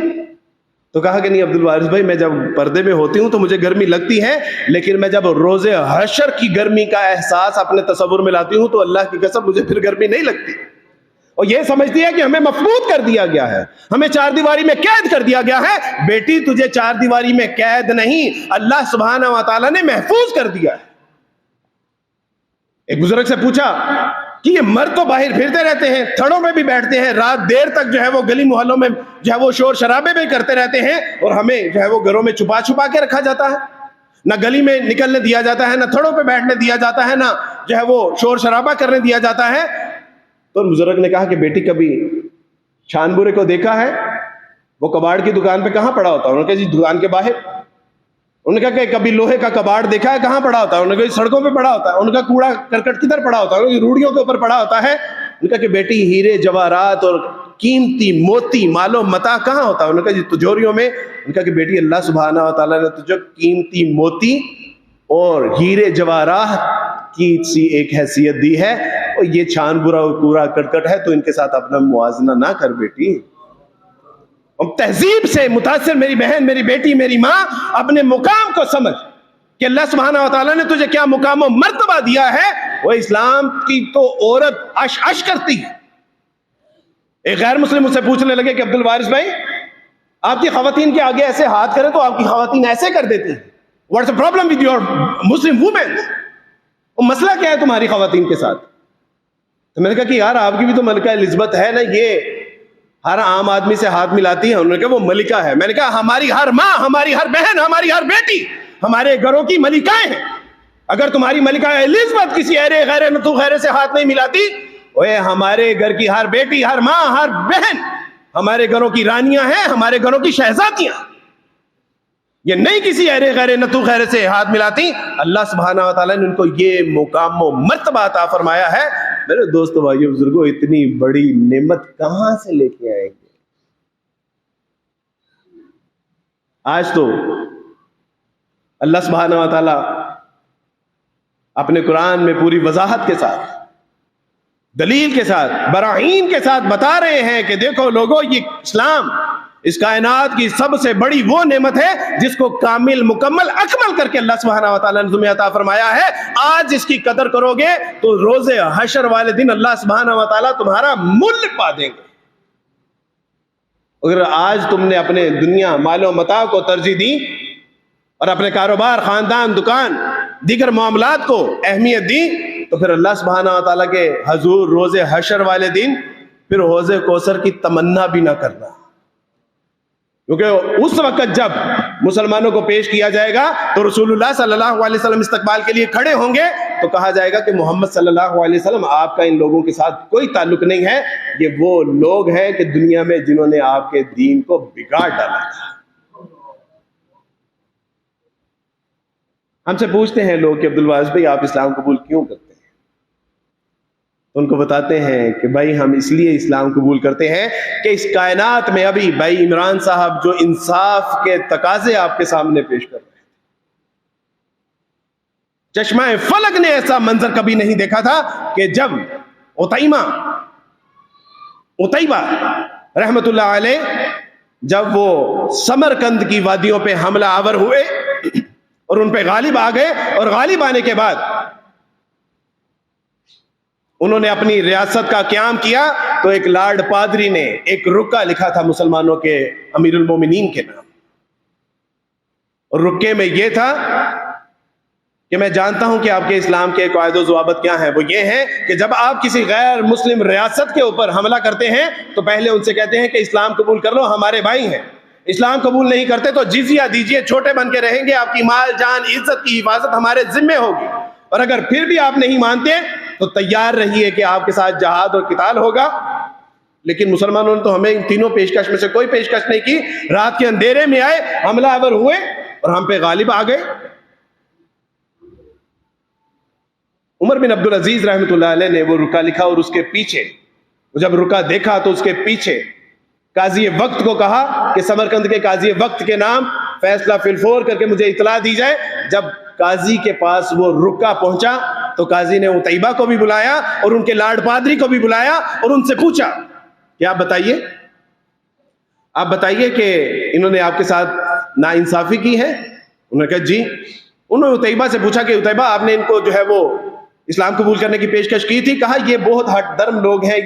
تو کہا کہ نہیں عبد الوارث بھائی، میں جب پردے میں ہوتی ہوں تو مجھے گرمی لگتی ہے، لیکن میں جب روز حشر کی گرمی کا احساس اپنے تصور میں لاتی ہوں تو اللہ کی قسم مجھے پھر گرمی نہیں لگتی۔ اور یہ سمجھتی ہے کہ ہمیں مفقود کر دیا گیا ہے، ہمیں چار دیواری میں قید کر دیا گیا ہے۔ بیٹی تجھے چار دیواری میں قید نہیں، اللہ سبحانہ و تعالیٰ نے محفوظ کر دیا ہے۔ ایک بزرگ سے پوچھا کہ یہ مرد تو باہر پھرتے رہتے ہیں، تھڑوں میں بھی بیٹھتے ہیں، رات دیر تک جو ہے وہ گلی محلوں میں جو ہے وہ شور شرابے بھی کرتے رہتے ہیں، اور ہمیں جو ہے وہ گھروں میں چھپا چھپا کے رکھا جاتا ہے، نہ گلی میں نکلنے دیا جاتا ہے، نہ تھڑوں پہ بیٹھنے دیا جاتا ہے، نہ جو ہے وہ شور شرابہ کرنے دیا جاتا ہے۔ تو بزرگ نے کہا کہ بیٹی کبھی چھان برے کو دیکھا ہے؟ وہ کباڑ کی دکان پہ کہاں پڑا ہوتا ہے؟ انہوں نے کہا جی دکان کے باہر۔ انہوں نے کہا کہ کبھی لوہے کا کباڑ دیکھا ہے؟ کہاں پڑا ہوتا ہے؟ انہوں نے کہا سڑکوں پہ پڑا ہوتا ہے۔ انہوں نے کہا کوڑا کرکٹ کدھر پڑا ہوتا ہے؟ انہوں نے کہا روڑیوں کے اوپر پڑا ہوتا ہے۔ انہوں نے کہا کہ بیٹی ہیرے جواہرات اور قیمتی موتی مال و متاع کہاں ہوتا ہے؟ انہوں نے کہا جی تجوریوں میں۔ انہوں نے کہا کہ بیٹی اللہ سبحانہ و تعالیٰ نے تجھے قیمتی موتی اور ہیرے جواہرات کی سی ایک حیثیت دی ہے، اور یہ چھان برا اور کوڑا کرکٹ ہے، تو ان کے ساتھ اپنا موازنہ نہ کر بیٹی۔ تہذیب سے متاثر میری بہن، میری بیٹی، میری ماں، اپنے مقام کو سمجھ کہ اللہ سبحانہ و تعالیٰ نے تجھے کیا مقام و مرتبہ دیا ہے۔ وہ اسلام کی تو عورت عش عش کرتی ہے۔ ایک غیر مسلم مجھ سے پوچھنے لگے کہ عبد الوارث بھائی، آپ کی خواتین کے آگے ایسے ہاتھ کریں تو آپ کی خواتین ایسے کر دیتی ہیں، what's a problem with your Muslim women? مسئلہ کیا ہے تمہاری خواتین کے ساتھ؟ تو میں نے کہا کہ یار آپ کی بھی تو ملکہ الزبتھ ہے نا، یہ ہر عام آدمی سے ہاتھ ملاتی ہے۔ انہوں نے کہا وہ ملکہ ہے۔ میں نے کہا ہماری ہر ماں، ہماری ہر بہن، ہماری ہر بیٹی ہمارے گھروں کی ملکائیں ہیں۔ اگر تمہاری ملکہ الزبتھ کسی ایرے غیر نتو غیرے سے ہاتھ نہیں ملاتی، اوے ہمارے گھر کی ہر بیٹی، ہر ماں، ہر بہن ہمارے گھروں کی رانیاں ہیں، ہمارے گھروں کی شہزادیاں۔ یہ نہیں کسی ایرے غیر نتو غیرے سے ہاتھ ملاتی۔ اللہ سبحانہ و تعالیٰ نے ان کو یہ مقام و مرتبہ عطا فرمایا ہے۔ میرے دوستو بھائیو بزرگوں، اتنی بڑی نعمت کہاں سے لے کے آئیں گے؟ آج تو اللہ سبحانہ و تعالیٰ اپنے قرآن میں پوری وضاحت کے ساتھ، دلیل کے ساتھ، براہین کے ساتھ بتا رہے ہیں کہ دیکھو لوگوں، یہ اسلام اس کائنات کی سب سے بڑی وہ نعمت ہے جس کو کامل، مکمل، اکمل کر کے اللہ سبحانہ و تعالیٰ نے تمہیں عطا فرمایا ہے۔ آج اس کی قدر کرو گے تو روز حشر والے دن اللہ سبحانہ و تعالیٰ تمہارا مل پا دیں گے۔ اگر آج تم نے اپنے دنیا، مال و متاع کو ترجیح دی اور اپنے کاروبار، خاندان، دکان، دیگر معاملات کو اہمیت دی، تو پھر اللہ سبحانہ و تعالیٰ کے حضور روز حشر والے دن پھر حوض کوثر کی تمنا بھی نہ کرنا، کیونکہ اس وقت جب مسلمانوں کو پیش کیا جائے گا تو رسول اللہ صلی اللہ علیہ وسلم استقبال کے لیے کھڑے ہوں گے، تو کہا جائے گا کہ محمد صلی اللہ علیہ وسلم آپ کا ان لوگوں کے ساتھ کوئی تعلق نہیں ہے، یہ وہ لوگ ہیں کہ دنیا میں جنہوں نے آپ کے دین کو بگاڑ ڈالا تھا۔ ہم سے پوچھتے ہیں لوگ کہ عبدالواز بھائی آپ اسلام قبول کیوں کرتے ہیں؟ تو ان کو بتاتے ہیں کہ بھائی ہم اس لیے اسلام قبول کرتے ہیں کہ اس کائنات میں ابھی بھائی عمران صاحب جو انصاف کے تقاضے آپ کے سامنے پیش کر رہے ہیں، چشمہ فلک نے ایسا منظر کبھی نہیں دیکھا تھا کہ جب عتیبہ رحمت اللہ علیہ جب وہ سمرقند کی وادیوں پہ حملہ آور ہوئے اور ان پہ غالب آ گئے، اور غالب آنے کے بعد انہوں نے اپنی ریاست کا قیام کیا، تو ایک لارڈ پادری نے ایک رکہ لکھا تھا مسلمانوں کے امیر المومنین کے نام، اور رکے میں یہ تھا کہ میں جانتا ہوں کہ آپ کے اسلام کے قواعد و ضوابط کیا ہیں، وہ یہ ہیں کہ جب آپ کسی غیر مسلم ریاست کے اوپر حملہ کرتے ہیں تو پہلے ان سے کہتے ہیں کہ اسلام قبول کر لو، ہمارے بھائی ہیں، اسلام قبول نہیں کرتے تو جزیہ دیجئے، چھوٹے بن کے رہیں گے، آپ کی مال جان عزت کی حفاظت ہمارے ذمے ہوگی، اور اگر پھر بھی آپ نہیں مانتے تو تیار رہیے کہ آپ کے ساتھ جہاد اور قتال ہوگا۔ لیکن مسلمانوں نے تو ہمیں ان تینوں پیشکش میں سے کوئی پیشکش نہیں کی، رات کے اندھیرے میں آئے، حملہ آور ہوئے اور ہم پہ غالب آ گئے۔ عمر بن عبدالعزیز رحمۃ اللہ علیہ نے وہ رکا لکھا، اور اس کے پیچھے جب رکا دیکھا تو اس کے پیچھے قاضی وقت کو کہا کہ سمرقند کے قاضی وقت کے نام فیصلہ فی الفور کر کے مجھے اطلاع دی جائے۔ جب قاضی کے پاس وہ رکا پہنچا تو قاضی نے عتیبہ کو بھی بلایا اور ان کے لارڈ پادری کو بھی بلایا اور ان سے پوچھا کہ آپ بتائیے کہ انہوں نے آپ کے ساتھ ناانصافی کی ہے؟ انہوں نے کہا جی۔ انہوں نے عتیبہ سے پوچھا کہ عتیبہ آپ نے ان کو جو ہے وہ اسلام قبول کرنے کی پیشکش کی تھی؟ کہا یہ بہت ہٹ درم لوگ ہیں،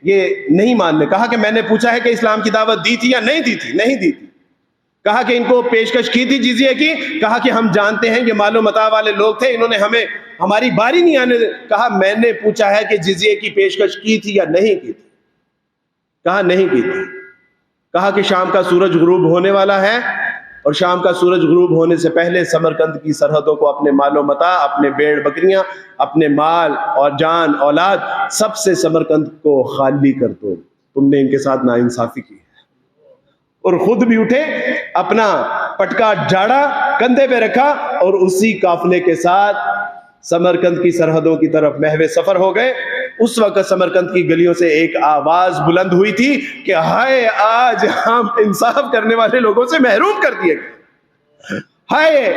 یہ نہیں ماننے۔ کہا کہ میں نے پوچھا ہے کہ اسلام کی دعوت دی تھی یا نہیں دی تھی؟ نہیں دی تھی۔ کہا کہ ان کو پیشکش کی تھی جزیے کی؟ کہا کہ ہم جانتے ہیں یہ مال و متاع والے لوگ تھے، انہوں نے ہماری باری نہیں آنے دے۔ کہا میں نے پوچھا ہے کہ جزیے کی پیشکش کی تھی یا نہیں کی تھی؟ کہا نہیں کی تھی۔ کہا کہ شام کا سورج غروب ہونے والا ہے، اور شام کا سورج غروب ہونے سے پہلے سمرقند کی سرحدوں کو اپنے مال و متاع، اپنے بھیڑ بکریاں، اپنے مال اور جان اولاد سب سے سمرقند کو خالی کر دو، تم نے ان کے ساتھ ناانصافی کی ہے۔ اور خود بھی اٹھے، اپنا پٹکا جھاڑا، کندھے پہ رکھا، اور اسی قافلے کے ساتھ سمرقند کی سرحدوں کی طرف محو سفر ہو گئے۔ اس وقت سمرقند کی گلیوں سے ایک آواز بلند ہوئی تھی کہ ہائے آج ہم انصاف کرنے والے لوگوں سے محروم کر دیے گئے، ہائے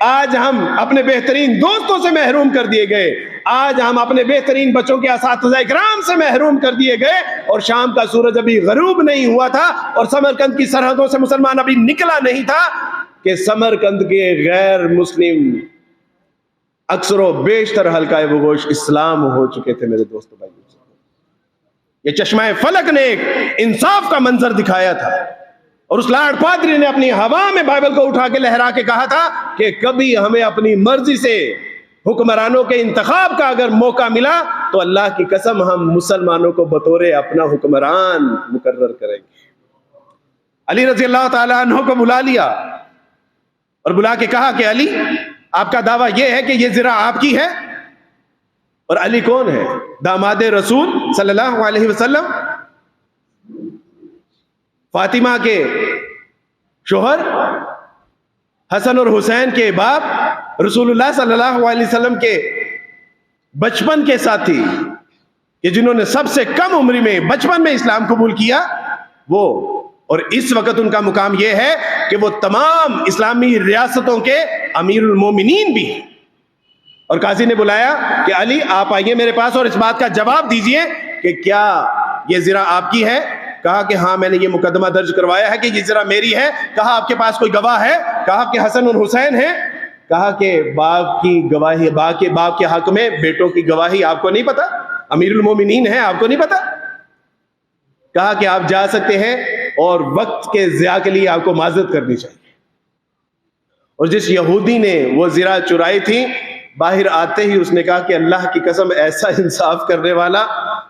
آج ہم اپنے بہترین دوستوں سے محروم کر دیے گئے، آج ہم اپنے بہترین بچوں کے اساتذہ کرام سے محروم کر دیے گئے، اور شام کا سورج ابھی غروب نہیں ہوا تھا اور سمرقند کی سرحدوں سے مسلمان ابھی نکلا نہیں تھا کہ سمرقند کے غیر مسلم اکثر و بیشتر حلقہ وغوش اسلام ہو چکے تھے۔ میرے دوستو بھائیو، یہ چشمہ فلک نے ایک انصاف کا منظر دکھایا تھا، اور اس لارڈ پادری نے اپنی ہوا میں بائبل کو اٹھا کے لہرا کے کہا تھا کہ کبھی ہمیں اپنی مرضی سے حکمرانوں کے انتخاب کا اگر موقع ملا تو اللہ کی قسم ہم مسلمانوں کو بطور اپنا حکمران مقرر کریں گے۔ علی رضی اللہ تعالیٰ عنہ کو بلا لیا اور بلا کے کہا کہ علی، آپ کا دعویٰ یہ ہے کہ یہ زرہ آپ کی ہے؟ اور علی کون ہے؟ داماد رسول صلی اللہ علیہ وسلم، فاطمہ کے شوہر، حسن اور حسین کے باپ، رسول اللہ صلی اللہ علیہ وسلم کے بچپن کے ساتھی، کہ جنہوں نے سب سے کم عمری میں بچپن میں اسلام قبول کیا، وہ، اور اس وقت ان کا مقام یہ ہے کہ وہ تمام اسلامی ریاستوں کے امیر المومنین بھی ہیں۔ اور قاضی نے بلایا کہ علی آپ آئیے میرے پاس اور اس بات کا جواب دیجئے کہ کیا یہ زرہ آپ کی ہے؟ کہا کہ ہاں میں نے یہ مقدمہ درج کروایا ہے کہ یہ زرہ میری ہے۔ کہا آپ کے پاس کوئی گواہ ہے؟ کہا کہ حسن اور حسین ہیں۔ کہا کہ باپ کی گواہی، باپ کے حق میں بیٹوں کی گواہی آپ کو نہیں پتا؟ امیر المومنین ہیں، آپ کو نہیں پتا؟ کہا کہ آپ جا سکتے ہیں، اور وقت کے ضیاع کے لیے آپ کو معذرت کرنی چاہیے۔ اور جس یہودی نے وہ زرہ چرائی تھی، باہر آتے ہی اس نے کہا کہ اللہ کی قسم ایسا انصاف کرنے والا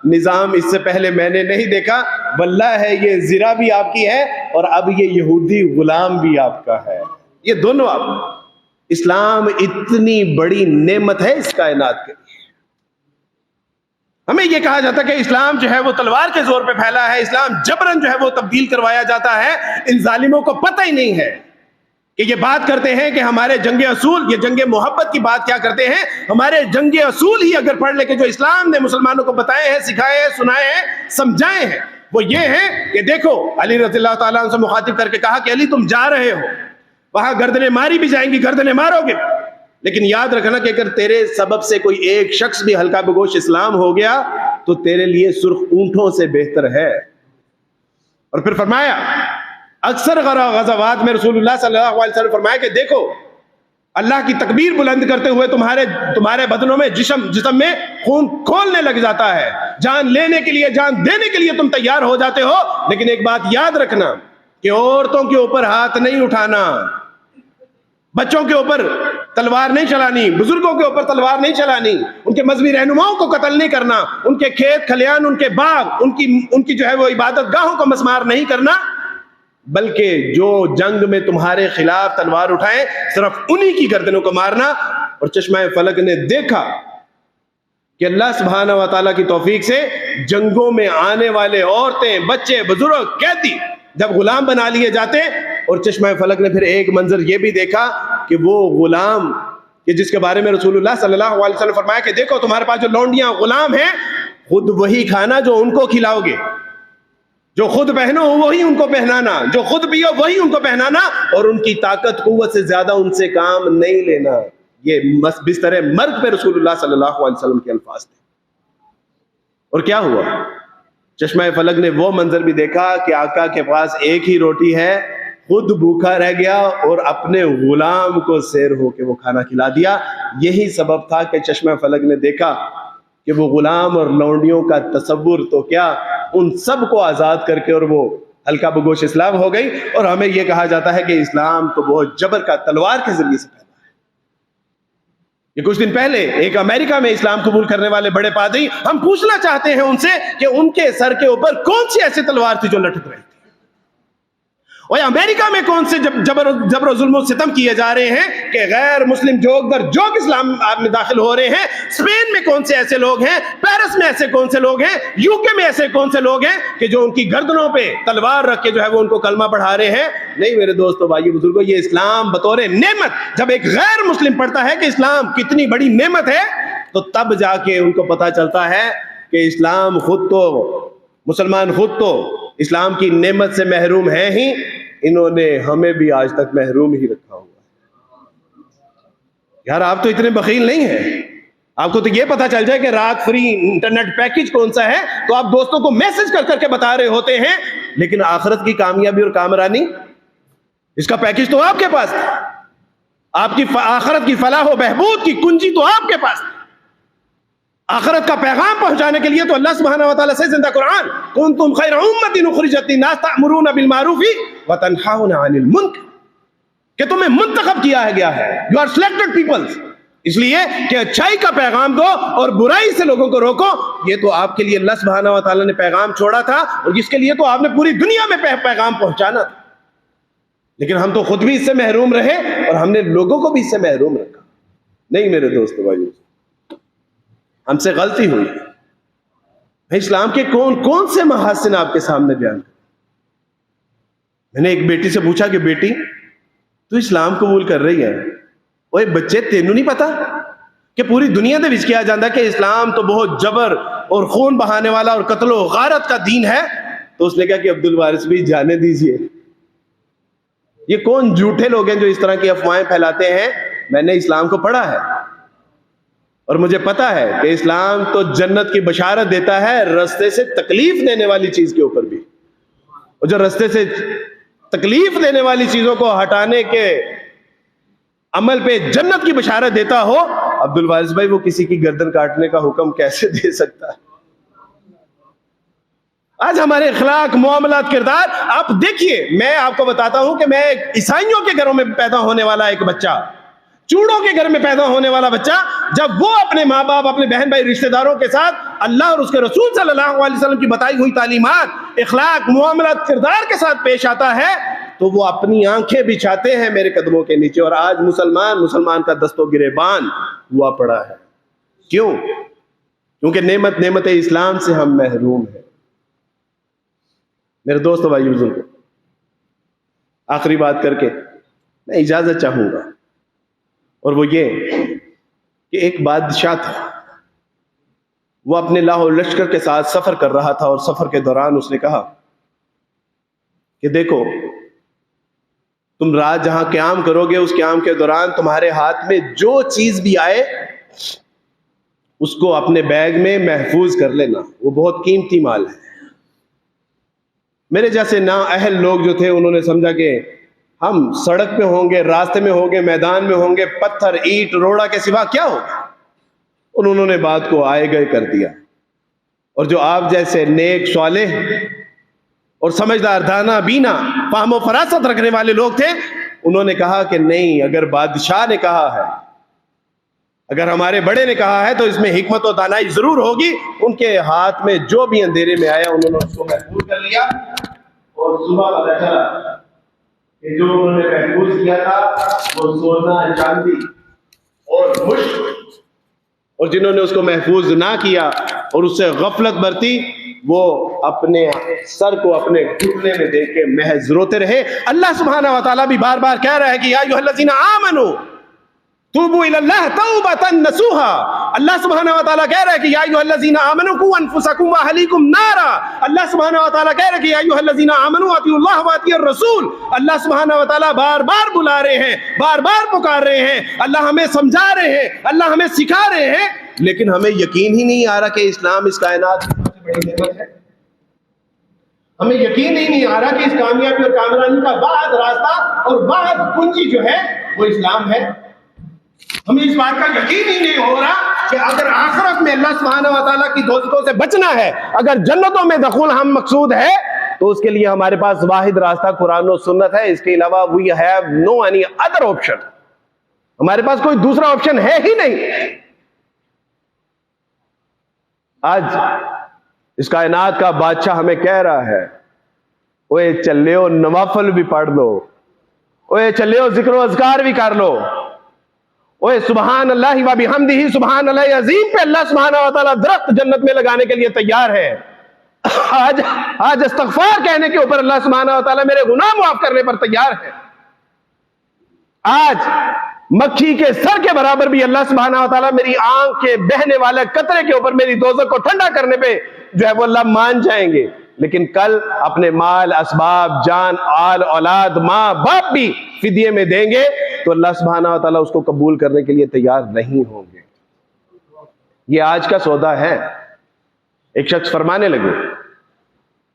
نظام اس سے پہلے میں نے نہیں دیکھا، واللہ ہے یہ زرہ بھی آپ کی ہے اور اب یہ یہودی غلام بھی آپ کا ہے، یہ دونوں آپ۔ اسلام اتنی بڑی نعمت ہے اس کائنات کے لیے۔ ہمیں یہ کہا جاتا ہے کہ اسلام جو ہے وہ تلوار کے زور پہ پھیلا ہے، اسلام جبرن جو ہے وہ تبدیل کروایا جاتا ہے۔ ان ظالموں کو پتہ ہی نہیں ہے کہ یہ بات کرتے ہیں کہ ہمارے جنگ اصول، یہ جنگ محبت کی بات کیا کرتے ہیں؟ ہمارے جنگ اصول ہی اگر پڑھ لے کہ جو اسلام نے مسلمانوں کو بتائے ہیں، سکھائے ہیں، سنائے ہیں، سمجھائے ہیں، وہ یہ ہیں کہ دیکھو، علی رضی اللہ تعالیٰ عنہ سے مخاطب کر کے کہا کہ علی تم جا رہے ہو، وہاں گردنیں ماری بھی جائیں گی، گردنیں مارو گے، لیکن یاد رکھنا کہ اگر تیرے سبب سے کوئی ایک شخص بھی ہلکا بگوش اسلام ہو گیا تو تیرے لیے سرخ اونٹوں سے بہتر ہے۔ اور پھر فرمایا اکثر غزوات میں رسول اللہ صلی اللہ علیہ وسلم فرمایا کہ دیکھو، اللہ کی تکبیر بلند کرتے ہوئے تمہارے بدنوں میں جسم میں خون کھولنے لگ جاتا ہے، جان لینے کے لیے، جان دینے کے لیے تم تیار ہو جاتے ہو، لیکن ایک بات یاد رکھنا کہ عورتوں کے اوپر ہاتھ نہیں اٹھانا، بچوں کے اوپر تلوار نہیں چلانی، بزرگوں کے اوپر تلوار نہیں چلانی، ان کے مذہبی رہنماؤں کو قتل نہیں کرنا، ان کے کھیت کھلیان، ان کے باغ، ان کی جو ہے وہ عبادت گاہوں کو مسمار نہیں کرنا، بلکہ جو جنگ میں تمہارے خلاف تلوار اٹھائیں صرف انہی کی گردنوں کو مارنا۔ اور چشمہ فلک نے دیکھا کہ اللہ سبحانہ و تعالیٰ کی توفیق سے جنگوں میں آنے والے عورتیں، بچے، بزرگ، قیدی جب غلام بنا لیے جاتے، اور چشمہ فلک نے پھر ایک منظر یہ بھی دیکھا کہ وہ غلام کہ جس کے بارے میں رسول اللہ صلی اللہ علیہ وسلم فرمایا کہ دیکھو تمہارے پاس جو لونڈیاں غلام ہیں، خود وہی کھانا جو ان کو کھلاؤ گے، جو خود پہنو وہی ان کو پہنانا، جو خود پیو وہی ان کو پہنانا، اور ان کی طاقت قوت سے زیادہ ان سے کام نہیں لینا۔ یہ بستر مرگ پہ رسول اللہ صلی اللہ علیہ وسلم کے الفاظ تھے۔ اور کیا ہوا؟ چشمہ فلک نے وہ منظر بھی دیکھا کہ آقا کے پاس ایک ہی روٹی ہے، خود بھوکا رہ گیا اور اپنے غلام کو سیر ہو کے وہ کھانا کھلا دیا۔ یہی سبب تھا کہ چشمہ فلک نے دیکھا کہ وہ غلام اور لونڈیوں کا تصور تو کیا، ان سب کو آزاد کر کے اور وہ ہلکا بگوش اسلام ہو گئی۔ اور ہمیں یہ کہا جاتا ہے کہ اسلام تو بہت جبر کا تلوار کے ذریعے سے پھیلا ہے۔ یہ کچھ دن پہلے ایک امریکہ میں اسلام قبول کرنے والے بڑے پادری، ہم پوچھنا چاہتے ہیں ان سے کہ ان کے سر کے اوپر کون سی ایسی تلوار تھی جو لٹک رہی تھی، اور امریکہ میں کون سے جبر و ظلم و ستم کیے جا رہے ہیں کہ غیر مسلم جوک در جوک اسلام میں داخل ہو رہے ہیں۔ اسپین میں کون سے ایسے لوگ ہیں، پیرس میں ایسے کون سے لوگ ہیں، یو کے میں ایسے کون سے لوگ ہیں کہ جو ان کی گردنوں پہ تلوار رکھ کے جو ہے وہ ان کو کلمہ پڑھا رہے ہیں؟ نہیں میرے دوستو، بھائی بزرگوں، یہ اسلام بطور نعمت جب ایک غیر مسلم پڑھتا ہے کہ اسلام کتنی بڑی نعمت ہے، تو تب جا کے ان کو پتہ چلتا ہے کہ اسلام خود تو، مسلمان خود تو اسلام کی نعمت سے محروم ہیں ہی، انہوں نے ہمیں بھی آج تک محروم ہی رکھا ہوا ہے۔ یار آپ تو اتنے بخیل نہیں ہیں، آپ کو تو یہ پتا چل جائے کہ رات فری انٹرنیٹ پیکج کون سا ہے تو آپ دوستوں کو میسج کر کر کے بتا رہے ہوتے ہیں، لیکن آخرت کی کامیابی اور کامرانی اس کا پیکج تو آپ کے پاس تھا، آپ کی آخرت کی فلاح و بہبود کی کنجی تو آپ کے پاس تھی۔ آخرت کا پیغام پہنچانے کے لیے تو اللہ سبحانہ و تعالیٰ سے زندہ قرآن، کنتم خیر امت اخرجت للناس تأمرون بالمعروف وتنہون عن المنکر، کہ تمہیں منتخب کیا گیا ہے، you are selected people، اس لیے کہ اچھائی کا پیغام دو اور برائی سے لوگوں کو روکو۔ یہ تو آپ کے لیے اللہ سبحانہ و تعالیٰ نے پیغام چھوڑا تھا، اور جس کے لیے تو آپ نے پوری دنیا میں پیغام پہنچانا تھا، لیکن ہم تو خود بھی اس سے محروم رہے اور ہم نے لوگوں کو بھی اس سے محروم رکھا۔ نہیں میرے دوستو بھائیو، ہم سے غلطی ہوئی۔ اسلام کے کون کون سے محاسن آپ کے سامنے بیان کریں؟ میں نے ایک بیٹی سے پوچھا کہ بیٹی تو اسلام قبول کر رہی ہے، اوے بچے تینوں نہیں پتا کہ پوری دنیا دے وچ کیا جاندہ کہ اسلام تو بہت جبر اور خون بہانے والا اور قتل و غارت کا دین ہے؟ تو اس نے کہا کہ عبد الوارث بھی جانے دیجئے، یہ کون جھوٹے لوگ ہیں جو اس طرح کی افواہیں پھیلاتے ہیں؟ میں نے اسلام کو پڑھا ہے اور مجھے پتا ہے کہ اسلام تو جنت کی بشارت دیتا ہے رستے سے تکلیف دینے والی چیز کے اوپر بھی، اور جو رستے سے تکلیف دینے والی چیزوں کو ہٹانے کے عمل پہ جنت کی بشارت دیتا ہو، عبد الوارث بھائی وہ کسی کی گردن کاٹنے کا حکم کیسے دے سکتا ہے؟ آج ہمارے اخلاق، معاملات، کردار، آپ دیکھیے، میں آپ کو بتاتا ہوں کہ میں عیسائیوں کے گھروں میں پیدا ہونے والا ایک بچہ، چوڑوں کے گھر میں پیدا ہونے والا بچہ، جب وہ اپنے ماں باپ، اپنے بہن بھائی، رشتہ داروں کے ساتھ اللہ اور اس کے رسول صلی اللہ علیہ وسلم کی بتائی ہوئی تعلیمات، اخلاق، معاملات، کردار کے ساتھ پیش آتا ہے تو وہ اپنی آنکھیں بچھاتے ہیں میرے قدموں کے نیچے. اور آج مسلمان کا دست و گریبان ہوا پڑا ہے. کیوں؟ کیونکہ نعمت اسلام سے ہم محروم ہیں. میرے دوستو، بھائی بزرگوں، آخری بات کر کے میں اجازت چاہوں گا، اور وہ یہ کہ ایک بادشاہ تھا، وہ اپنے لاہور لشکر کے ساتھ سفر کر رہا تھا، اور سفر کے دوران اس نے کہا کہ دیکھو، تم رات جہاں قیام کرو گے، اس قیام کے دوران تمہارے ہاتھ میں جو چیز بھی آئے اس کو اپنے بیگ میں محفوظ کر لینا، وہ بہت قیمتی مال ہے. میرے جیسے نااہل لوگ جو تھے، انہوں نے سمجھا کہ ہم سڑک پہ ہوں گے، راستے میں ہوں گے، میدان میں ہوں گے، پتھر، اینٹ، روڑا کے سوا کیا ہوگا. اور انہوں نے بات کو آئے گئے کر دیا. اور جو آپ جیسے نیک، صالح اور سمجھدار، دانا بینا، فہم و فراست رکھنے والے لوگ تھے، انہوں نے کہا کہ نہیں، اگر بادشاہ نے کہا ہے، اگر ہمارے بڑے نے کہا ہے تو اس میں حکمت و دانائی ضرور ہوگی. ان کے ہاتھ میں جو بھی اندھیرے میں آیا انہوں نے اس کو محفوظ کر لیا. اور صبح پتہ چلا کہ جو انہوں نے محفوظ کیا تھا وہ سونا، چاندی اور مشک، اور جنہوں نے اس کو محفوظ نہ کیا اور اس سے غفلت برتی، وہ اپنے سر کو اپنے گھٹنے میں دے کے محض روتے رہے. اللہ سبحانہ و تعالیٰ بھی بار بار کہہ رہا ہے کہ یا ایھا الذین آمنوا توبوا الی اللہ توبۃ نصوحا. اللہ سبحانہ و تعالیٰ کہہ رہا ہے کہ یا ایھا الذین آمنوا قوا انفسکم واہلیکم نارا. اللہ سبحانہ و تعالیٰ کہہ رہا ہے کہ یا ایھا الذین آمنوا اطیعوا اللہ واطیعوا الرسول. اللہ سبحانہ و تعالیٰ بار بار بلا رہے ہیں، بار بار پکار رہے ہیں، اللہ ہمیں سمجھا رہے ہیں، اللہ ہمیں سکھا رہے ہیں، لیکن ہمیں یقین ہی نہیں آ رہا کہ اسلام اس کائنات کی سب سے بڑی نعمت ہے. ہمیں یقین ہی نہیں آ رہا کہ اس کامیابی اور کامرانی کا واحد راستہ اور واحد کنجی جو ہے وہ اسلام ہے. ہمیں اس بات کا یقین ہی نہیں ہو رہا کہ اگر آخرت میں اللہ سبحانہ و تعالیٰ کی دوزخوں سے بچنا ہے، اگر جنتوں میں دخول ہم مقصود ہے، تو اس کے لیے ہمارے پاس واحد راستہ قرآن و سنت ہے. اس کے علاوہ we have no any other option. ہمارے پاس کوئی دوسرا آپشن ہے ہی نہیں. آج اس کائنات کا بادشاہ ہمیں کہہ رہا ہے، اوے چلے نوافل بھی پڑھ لو، اوے چلے ذکر و اذکار بھی کر لو، اوے سبحان اللہ و بحمدہ سبحان اللہ عظیم پہ اللہ سبحانہ و تعالیٰ درخت جنت میں لگانے کے لیے تیار ہے. آج استغفار کہنے کے اوپر اللہ سبحانہ و تعالیٰ میرے گناہ معاف کرنے پر تیار ہے. آج مکھی کے سر کے برابر بھی اللہ سبحانہ و تعالیٰ میری آنکھ کے بہنے والے قطرے کے اوپر میری دوزخ کو ٹھنڈا کرنے پہ جو ہے وہ اللہ مان جائیں گے. لیکن کل اپنے مال، اسباب، جان، آل، اولاد، ماں باپ بھی فدیے میں دیں گے تو اللہ سبحانہ و تعالیٰ اس کو قبول کرنے کے لیے تیار نہیں ہوں گے. یہ آج کا سودا ہے. ایک شخص فرمانے لگے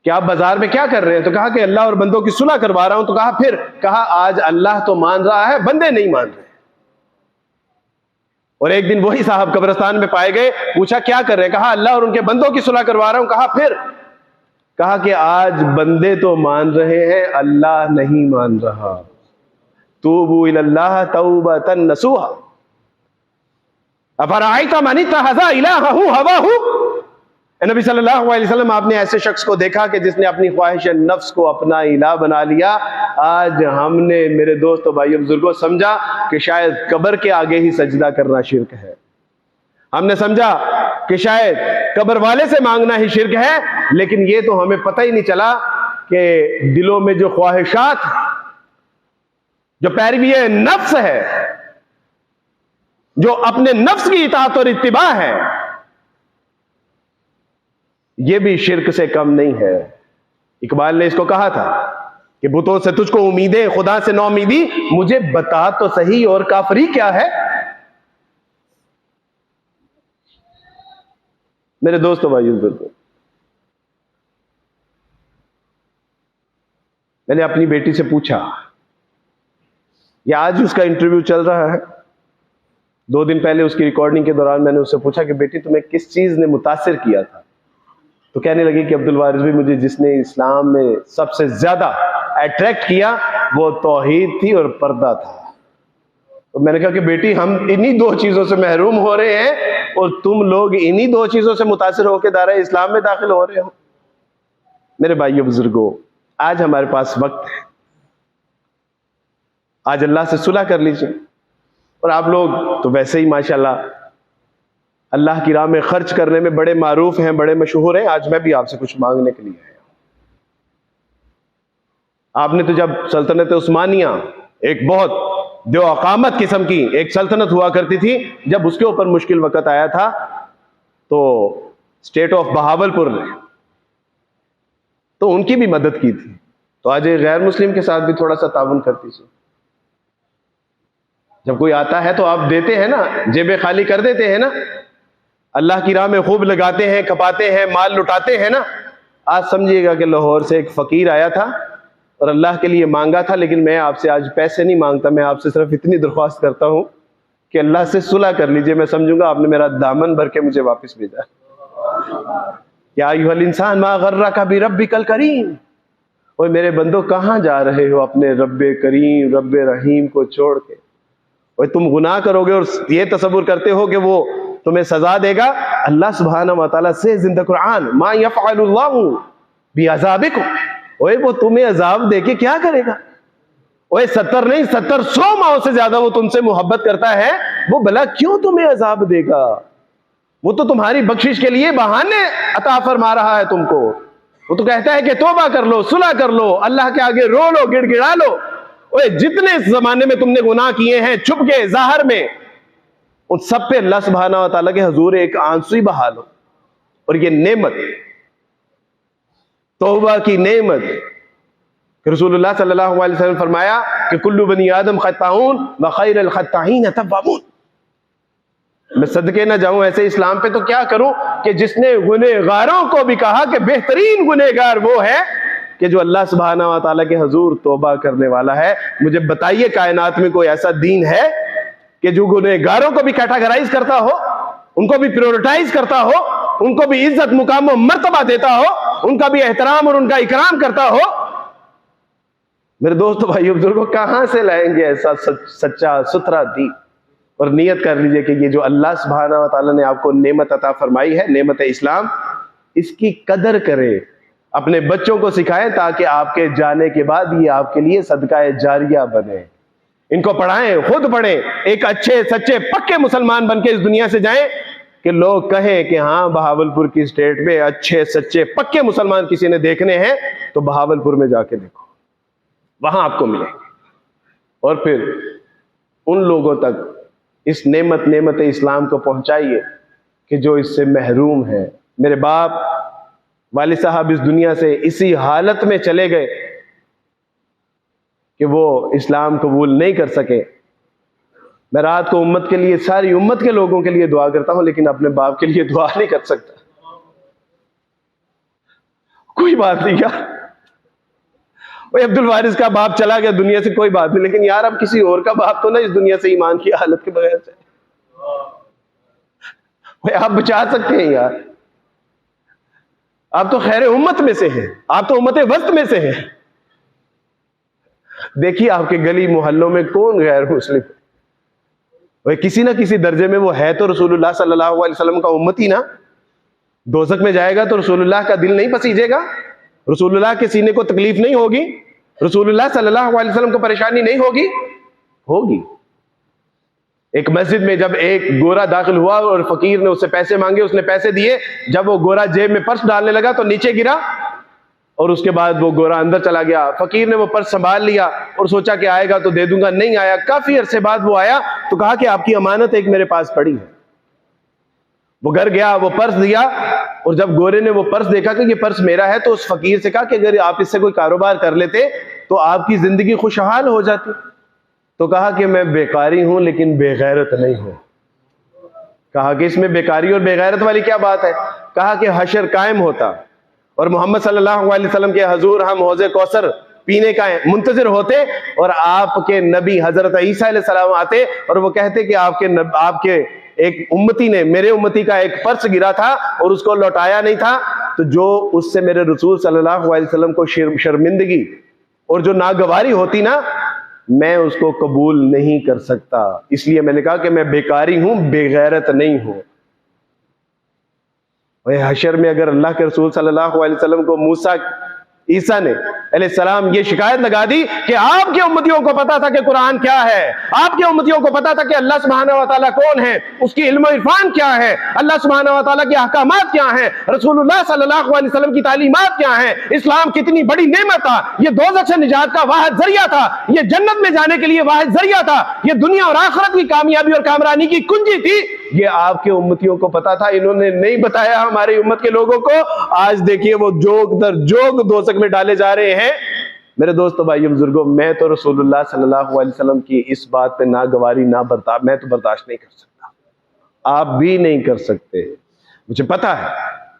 کہ آپ بازار میں کیا کر رہے ہیں؟ تو کہا کہ اللہ اور بندوں کی صلح کروا رہا ہوں. تو کہا آج اللہ تو مان رہا ہے، بندے نہیں مان رہے. اور ایک دن وہی صاحب قبرستان میں پائے گئے، پوچھا کیا کر رہے ہیں؟ کہا اللہ اور ان کے بندوں کی صلح کروا رہا ہوں. کہا کہ آج بندے تو مان رہے ہیں، اللہ نہیں مان رہا. توبوا الی اللہ توبۃ نصوحا افرأیت من اتخذ الہہ ہواہ. نبی صلی اللہ علیہ وسلم، آپ نے ایسے شخص کو دیکھا کہ جس نے اپنی خواہش نفس کو اپنا الہ بنا لیا. آج ہم نے میرے دوستو، بھائیو، بزرگوں سمجھا کہ شاید قبر کے آگے ہی سجدہ کرنا شرک ہے. ہم نے سمجھا کہ شاید قبر والے سے مانگنا ہی شرک ہے. لیکن یہ تو ہمیں پتہ ہی نہیں چلا کہ دلوں میں جو خواہشات، جو پیروی نفس ہے، جو اپنے نفس کی اطاعت اور اتباع ہے، یہ بھی شرک سے کم نہیں ہے. اقبال نے اس کو کہا تھا کہ بتوں سے تجھ کو امیدیں، خدا سے نو امیدی، مجھے بتا تو صحیح اور کافری کیا ہے. میرے دوستو، بھائیو، بزرگوں، میں نے اپنی بیٹی سے پوچھا، یہ آج اس کا انٹرویو چل رہا ہے، 2 دن پہلے اس کی ریکارڈنگ کے دوران میں نے اس سے پوچھا کہ بیٹی تمہیں کس چیز نے متاثر کیا تھا؟ تو تو کہنے لگی کہ عبد الوارث بھی مجھے جس نے اسلام میں سب سے زیادہ اٹریکٹ کیا وہ توحید تھی اور پردہ تھا. تو میں نے کہا کہ بیٹی ہم انہی دو چیزوں سے محروم ہو رہے ہیں اور تم لوگ انہی دو چیزوں سے متاثر ہو کے دائرہ اسلام میں داخل ہو رہے ہو. میرے بھائیو بزرگوں، آج ہمارے پاس وقت ہے، آج اللہ سے صلح کر لیجئے. اور آپ لوگ تو ویسے ہی ماشاءاللہ اللہ کی راہ میں خرچ کرنے میں بڑے معروف ہیں، بڑے مشہور ہیں. آج میں بھی آپ سے کچھ مانگنے کے لیے آیا ہوں. آپ نے تو جب سلطنت عثمانیہ ایک بہت جو اقامت قسم کی ایک سلطنت ہوا کرتی تھی، جب اس کے اوپر مشکل وقت آیا تھا تو اسٹیٹ آف بہاولپور نے تو ان کی بھی مدد کی تھی. تو آج غیر مسلم کے ساتھ بھی تھوڑا سا تعاون کرتی سو. جب کوئی آتا ہے تو آپ دیتے ہیں نا، جیبیں خالی کر دیتے ہیں نا، اللہ کی راہ میں خوب لگاتے ہیں، کھپاتے ہیں، مال لٹاتے ہیں نا. آج سمجھیے گا کہ لاہور سے ایک فقیر آیا تھا اور اللہ کے لیے مانگا تھا، لیکن میں آپ سے آج پیسے نہیں مانگتا، میں آپ سے صرف اتنی درخواست کرتا ہوں کہ اللہ سے صلح کر لیجئے. میں سمجھوں گا آپ نے میرا دامن بھر کے مجھے واپس بھیجا. یا ایھا الانسان ما غرک بربک الکریم، اوے میرے بندو کہاں جا رہے ہو اپنے رب کریم رب رحیم کو چھوڑ کے؟ اوے تم گناہ کرو گے اور یہ تصور کرتے ہو کہ وہ تمہیں سزا دے گا. اللہ سبحانہ و تعالیٰ سے زندہ قرآن ما یفعل اللہ بعذابکم، اوے وہ تمہیں عذاب دے کے کیا کرے گا؟ اوے 70 نہیں 70 ماہوں سے زیادہ وہ تم سے محبت کرتا ہے، وہ بھلا کیوں تمہیں عذاب دے گا؟ وہ تو تمہاری بخشش کے لیے بہانے عطا فرما رہا ہے تم کو. وہ تو کہتا ہے کہ توبہ کر لو، صلح کر لو، اللہ کے آگے رو لو، گڑ گڑا لو. اوے جتنے اس زمانے میں تم نے گناہ کیے ہیں چھپ کے ظاہر میں، ان سب پہ اللہ سبحانہ و تعالیٰ کے حضور ایک آنسو بہا لو. اور یہ نعمت، توبہ کی نعمت، کہ رسول اللہ صلی اللہ علیہ وسلم فرمایا کہ کل بنی آدم خطاؤن وخیر الخطائین توابون. میں صدقے نہ جاؤں ایسے اسلام پہ تو کیا کروں کہ جس نے گنہگاروں کو بھی کہا کہ بہترین گنہگار وہ ہے کہ جو اللہ سبحانہ و تعالیٰ کے حضور توبہ کرنے والا ہے. مجھے بتائیے کائنات میں کوئی ایسا دین ہے کہ جو گنہگاروں کو بھی کیٹاگرائز کرتا ہو، ان کو بھی پریورٹائز کرتا ہو، ان کو بھی عزت مقام و مرتبہ دیتا ہو، ان کا بھی احترام اور ان کا اکرام کرتا ہو؟ میرے دوستو بھائیو بزرگوں، کہاں سے لائیں گے ایسا سچا ستھرا دین؟ اور نیت کر لیجئے کہ یہ جو اللہ سبحانہ و تعالیٰ نے آپ کو نعمت عطا فرمائی ہے، نعمت اسلام، اس کی قدر کریں، اپنے بچوں کو سکھائیں تاکہ آپ کے جانے کے بعد یہ آپ کے لیے صدقہ جاریہ بنے. ان کو پڑھائیں، خود پڑھیں، ایک اچھے سچے پکے مسلمان بن کے اس دنیا سے جائیں کہ لوگ کہیں کہ ہاں بہاولپور کی اسٹیٹ میں اچھے سچے پکے مسلمان کسی نے دیکھنے ہیں تو بہاولپور میں جا کے دیکھو، وہاں آپ کو ملیں گے. اور پھر ان لوگوں تک اس نعمت اسلام کو پہنچائیے کہ جو اس سے محروم ہیں. میرے باپ والد صاحب اس دنیا سے اسی حالت میں چلے گئے کہ وہ اسلام قبول نہیں کر سکے. میں رات کو امت کے لیے، ساری امت کے لوگوں کے لیے دعا کرتا ہوں، لیکن اپنے باپ کے لیے دعا نہیں کر سکتا. کوئی بات نہیں یار، عبد الوارث کا باپ چلا گیا دنیا سے، کوئی بات نہیں، لیکن یار اب کسی اور کا باپ تو نہ اس دنیا سے ایمان کی حالت کے بغیر سے آپ بچا سکتے ہیں یار. آپ تو خیر امت میں سے ہیں، آپ تو امت وسط میں سے ہیں. دیکھیے آپ کے گلی محلوں میں کون غیر مسلم ہے؟ کسی نہ کسی درجے میں وہ ہے تو رسول اللہ صلی اللہ علیہ وسلم کا امتی نا. دوزخ میں جائے گا تو رسول اللہ کا دل نہیں پسیجے گا، رسول اللہ کے سینے کو تکلیف نہیں ہوگی، رسول اللہ صلی اللہ علیہ وسلم کو پریشانی نہیں ہوگی؟ ہوگی. ایک مسجد میں جب ایک گورا داخل ہوا اور فقیر نے اس سے پیسے مانگے، اس نے پیسے دیے، جب وہ گورا جیب میں پرس ڈالنے لگا تو نیچے گرا اور اس کے بعد وہ گورا اندر چلا گیا. فقیر نے وہ پرس سنبھال لیا اور سوچا کہ آئے گا تو دے دوں گا، نہیں آیا. کافی عرصے بعد وہ آیا تو کہا کہ آپ کی امانت ایک میرے پاس پڑی ہے. وہ گھر گیا، وہ پرس دیا، اور جب گورے نے وہ پرس دیکھا کہ یہ پرس میرا ہے تو اس فقیر سے کہا کہ اگر آپ اس سے کوئی کاروبار کر لیتے تو آپ کی زندگی خوشحال ہو جاتی. تو کہا کہ میں بیکاری ہوں لیکن بے غیرت نہیں ہوں. کہا کہ اس میں بیکاری اور بے غیرت والی کیا بات ہے؟ کہا کہ حشر قائم ہوتا اور محمد صلی اللہ علیہ وسلم کے حضور ہم حوض کوثر پینے کا منتظر ہوتے اور آپ کے نبی حضرت عیسیٰ علیہ السلام آتے اور وہ کہتے کہ آپ کے ایک امتی نے، میرے امتی کا ایک پرس گرا تھا اور اس کو لوٹایا نہیں تھا. تو جو اس سے میرے رسول صلی اللہ علیہ وسلم کو شرمندگی اور جو ناگواری ہوتی نا، میں اس کو قبول نہیں کر سکتا. اس لیے میں نے کہا کہ میں بیکاری ہوں، بے غیرت نہیں ہوں. حشر میں اگر اللہ کے رسول صلی اللہ علیہ وسلم کو موسیٰ عیسیٰ نے علیہ السلام یہ شکایت لگا دی کہ آپ کے امتیوں کو پتا تھا کہ قرآن کیا ہے، آپ کے امتیوں کو پتا تھا کہ اللہ سبحانہ و تعالیٰ کون ہے، اس کی علم و عرفان کیا ہے، اللہ سبحانہ و تعالیٰ کے احکامات کیا ہیں، رسول اللہ صلی اللہ علیہ وسلم کی تعلیمات کیا ہیں، اسلام کتنی بڑی نعمت تھا، یہ دوزخ سے نجات کا واحد ذریعہ تھا، یہ جنت میں جانے کے لیے واحد ذریعہ تھا، یہ دنیا اور آخرت کی کامیابی اور کامرانی کی کنجی تھی، یہ آپ کے امتیوں کو پتا تھا. انہوں نے نہیں بتایا ہماری امت کے لوگوں کو. آج دیکھیے وہ جوگ در جوگ دوزخ میں ڈالے جا رہے ہیں. میرے دوستو، بھائیو، بزرگوں، میں تو رسول اللہ صلی اللہ علیہ وسلم کی اس بات پہ ناگواری میں تو برداشت نہیں کر سکتا. آپ بھی نہیں کر سکتے. مجھے پتا ہے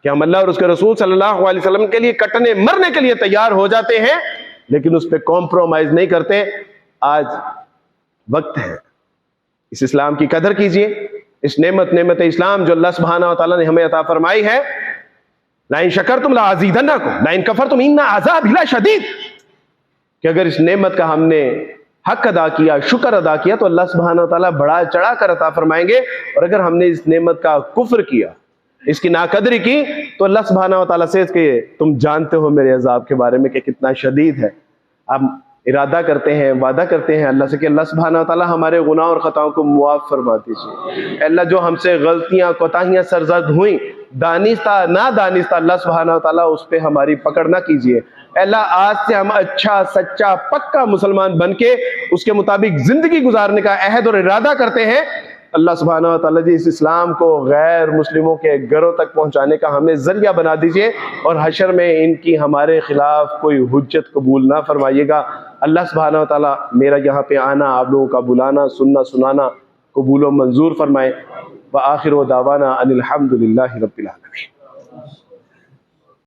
کہ ہم اللہ اور اس کے رسول صلی اللہ علیہ وسلم کے لیے کٹنے مرنے کے لیے تیار ہو جاتے ہیں، لیکن اس پہ کمپرومائز نہیں کرتے. آج وقت ہے، اس اسلام کی قدر کیجئے. اس نعمت اسلام جو اللہ سبحانہ و تعالیٰ نے ہمیں عطا فرمائی ہے، لَإِن شَكَرْتُمْ لَأَزِيدَنَّكُمْ لَإِن كَفَرْتُمْ إِنَّ عَذَابِي لَشَدِيدٌ، کہ اگر اس نعمت کا ہم نے حق ادا کیا، شکر ادا کیا، تو اللہ سبحانہ و تعالیٰ بڑھا چڑھا کر عطا فرمائیں گے. اور اگر ہم نے اس نعمت کا کفر کیا، اس کی ناقدری کی، تو اللہ سبحانہ و تعالیٰ سے کہ تم جانتے ہو میرے عذاب کے بارے میں کہ کتنا شدید ہے. آپ ارادہ کرتے ہیں، وعدہ کرتے ہیں اللہ سے کہ اللہ سبحانہ و تعالیٰ ہمارے گناہ اور خطاؤں کو معاف فرما دیجیے. اللہ جو ہم سے غلطیاں کوتاہیاں سرزد ہوئیں، دانستہ نادانستہ، اللہ سبحانہ و تعالیٰ اس پہ ہماری پکڑ نہ کیجیے. اللہ آج سے ہم اچھا سچا پکا مسلمان بن کے اس کے مطابق زندگی گزارنے کا عہد اور ارادہ کرتے ہیں. اللہ سبحانہ و تعالیٰ جی اس اسلام کو غیر مسلموں کے گھروں تک پہنچانے کا ہمیں ذریعہ بنا دیجئے، اور حشر میں ان کی ہمارے خلاف کوئی حجت قبول نہ فرمائیے گا. اللہ سبحانہ و تعالیٰ میرا یہاں پہ آنا، آپ لوگوں کا بلانا، سننا سنانا قبول و منظور فرمائے. وآخر دعوانا ان الحمد للہ رب العالمین.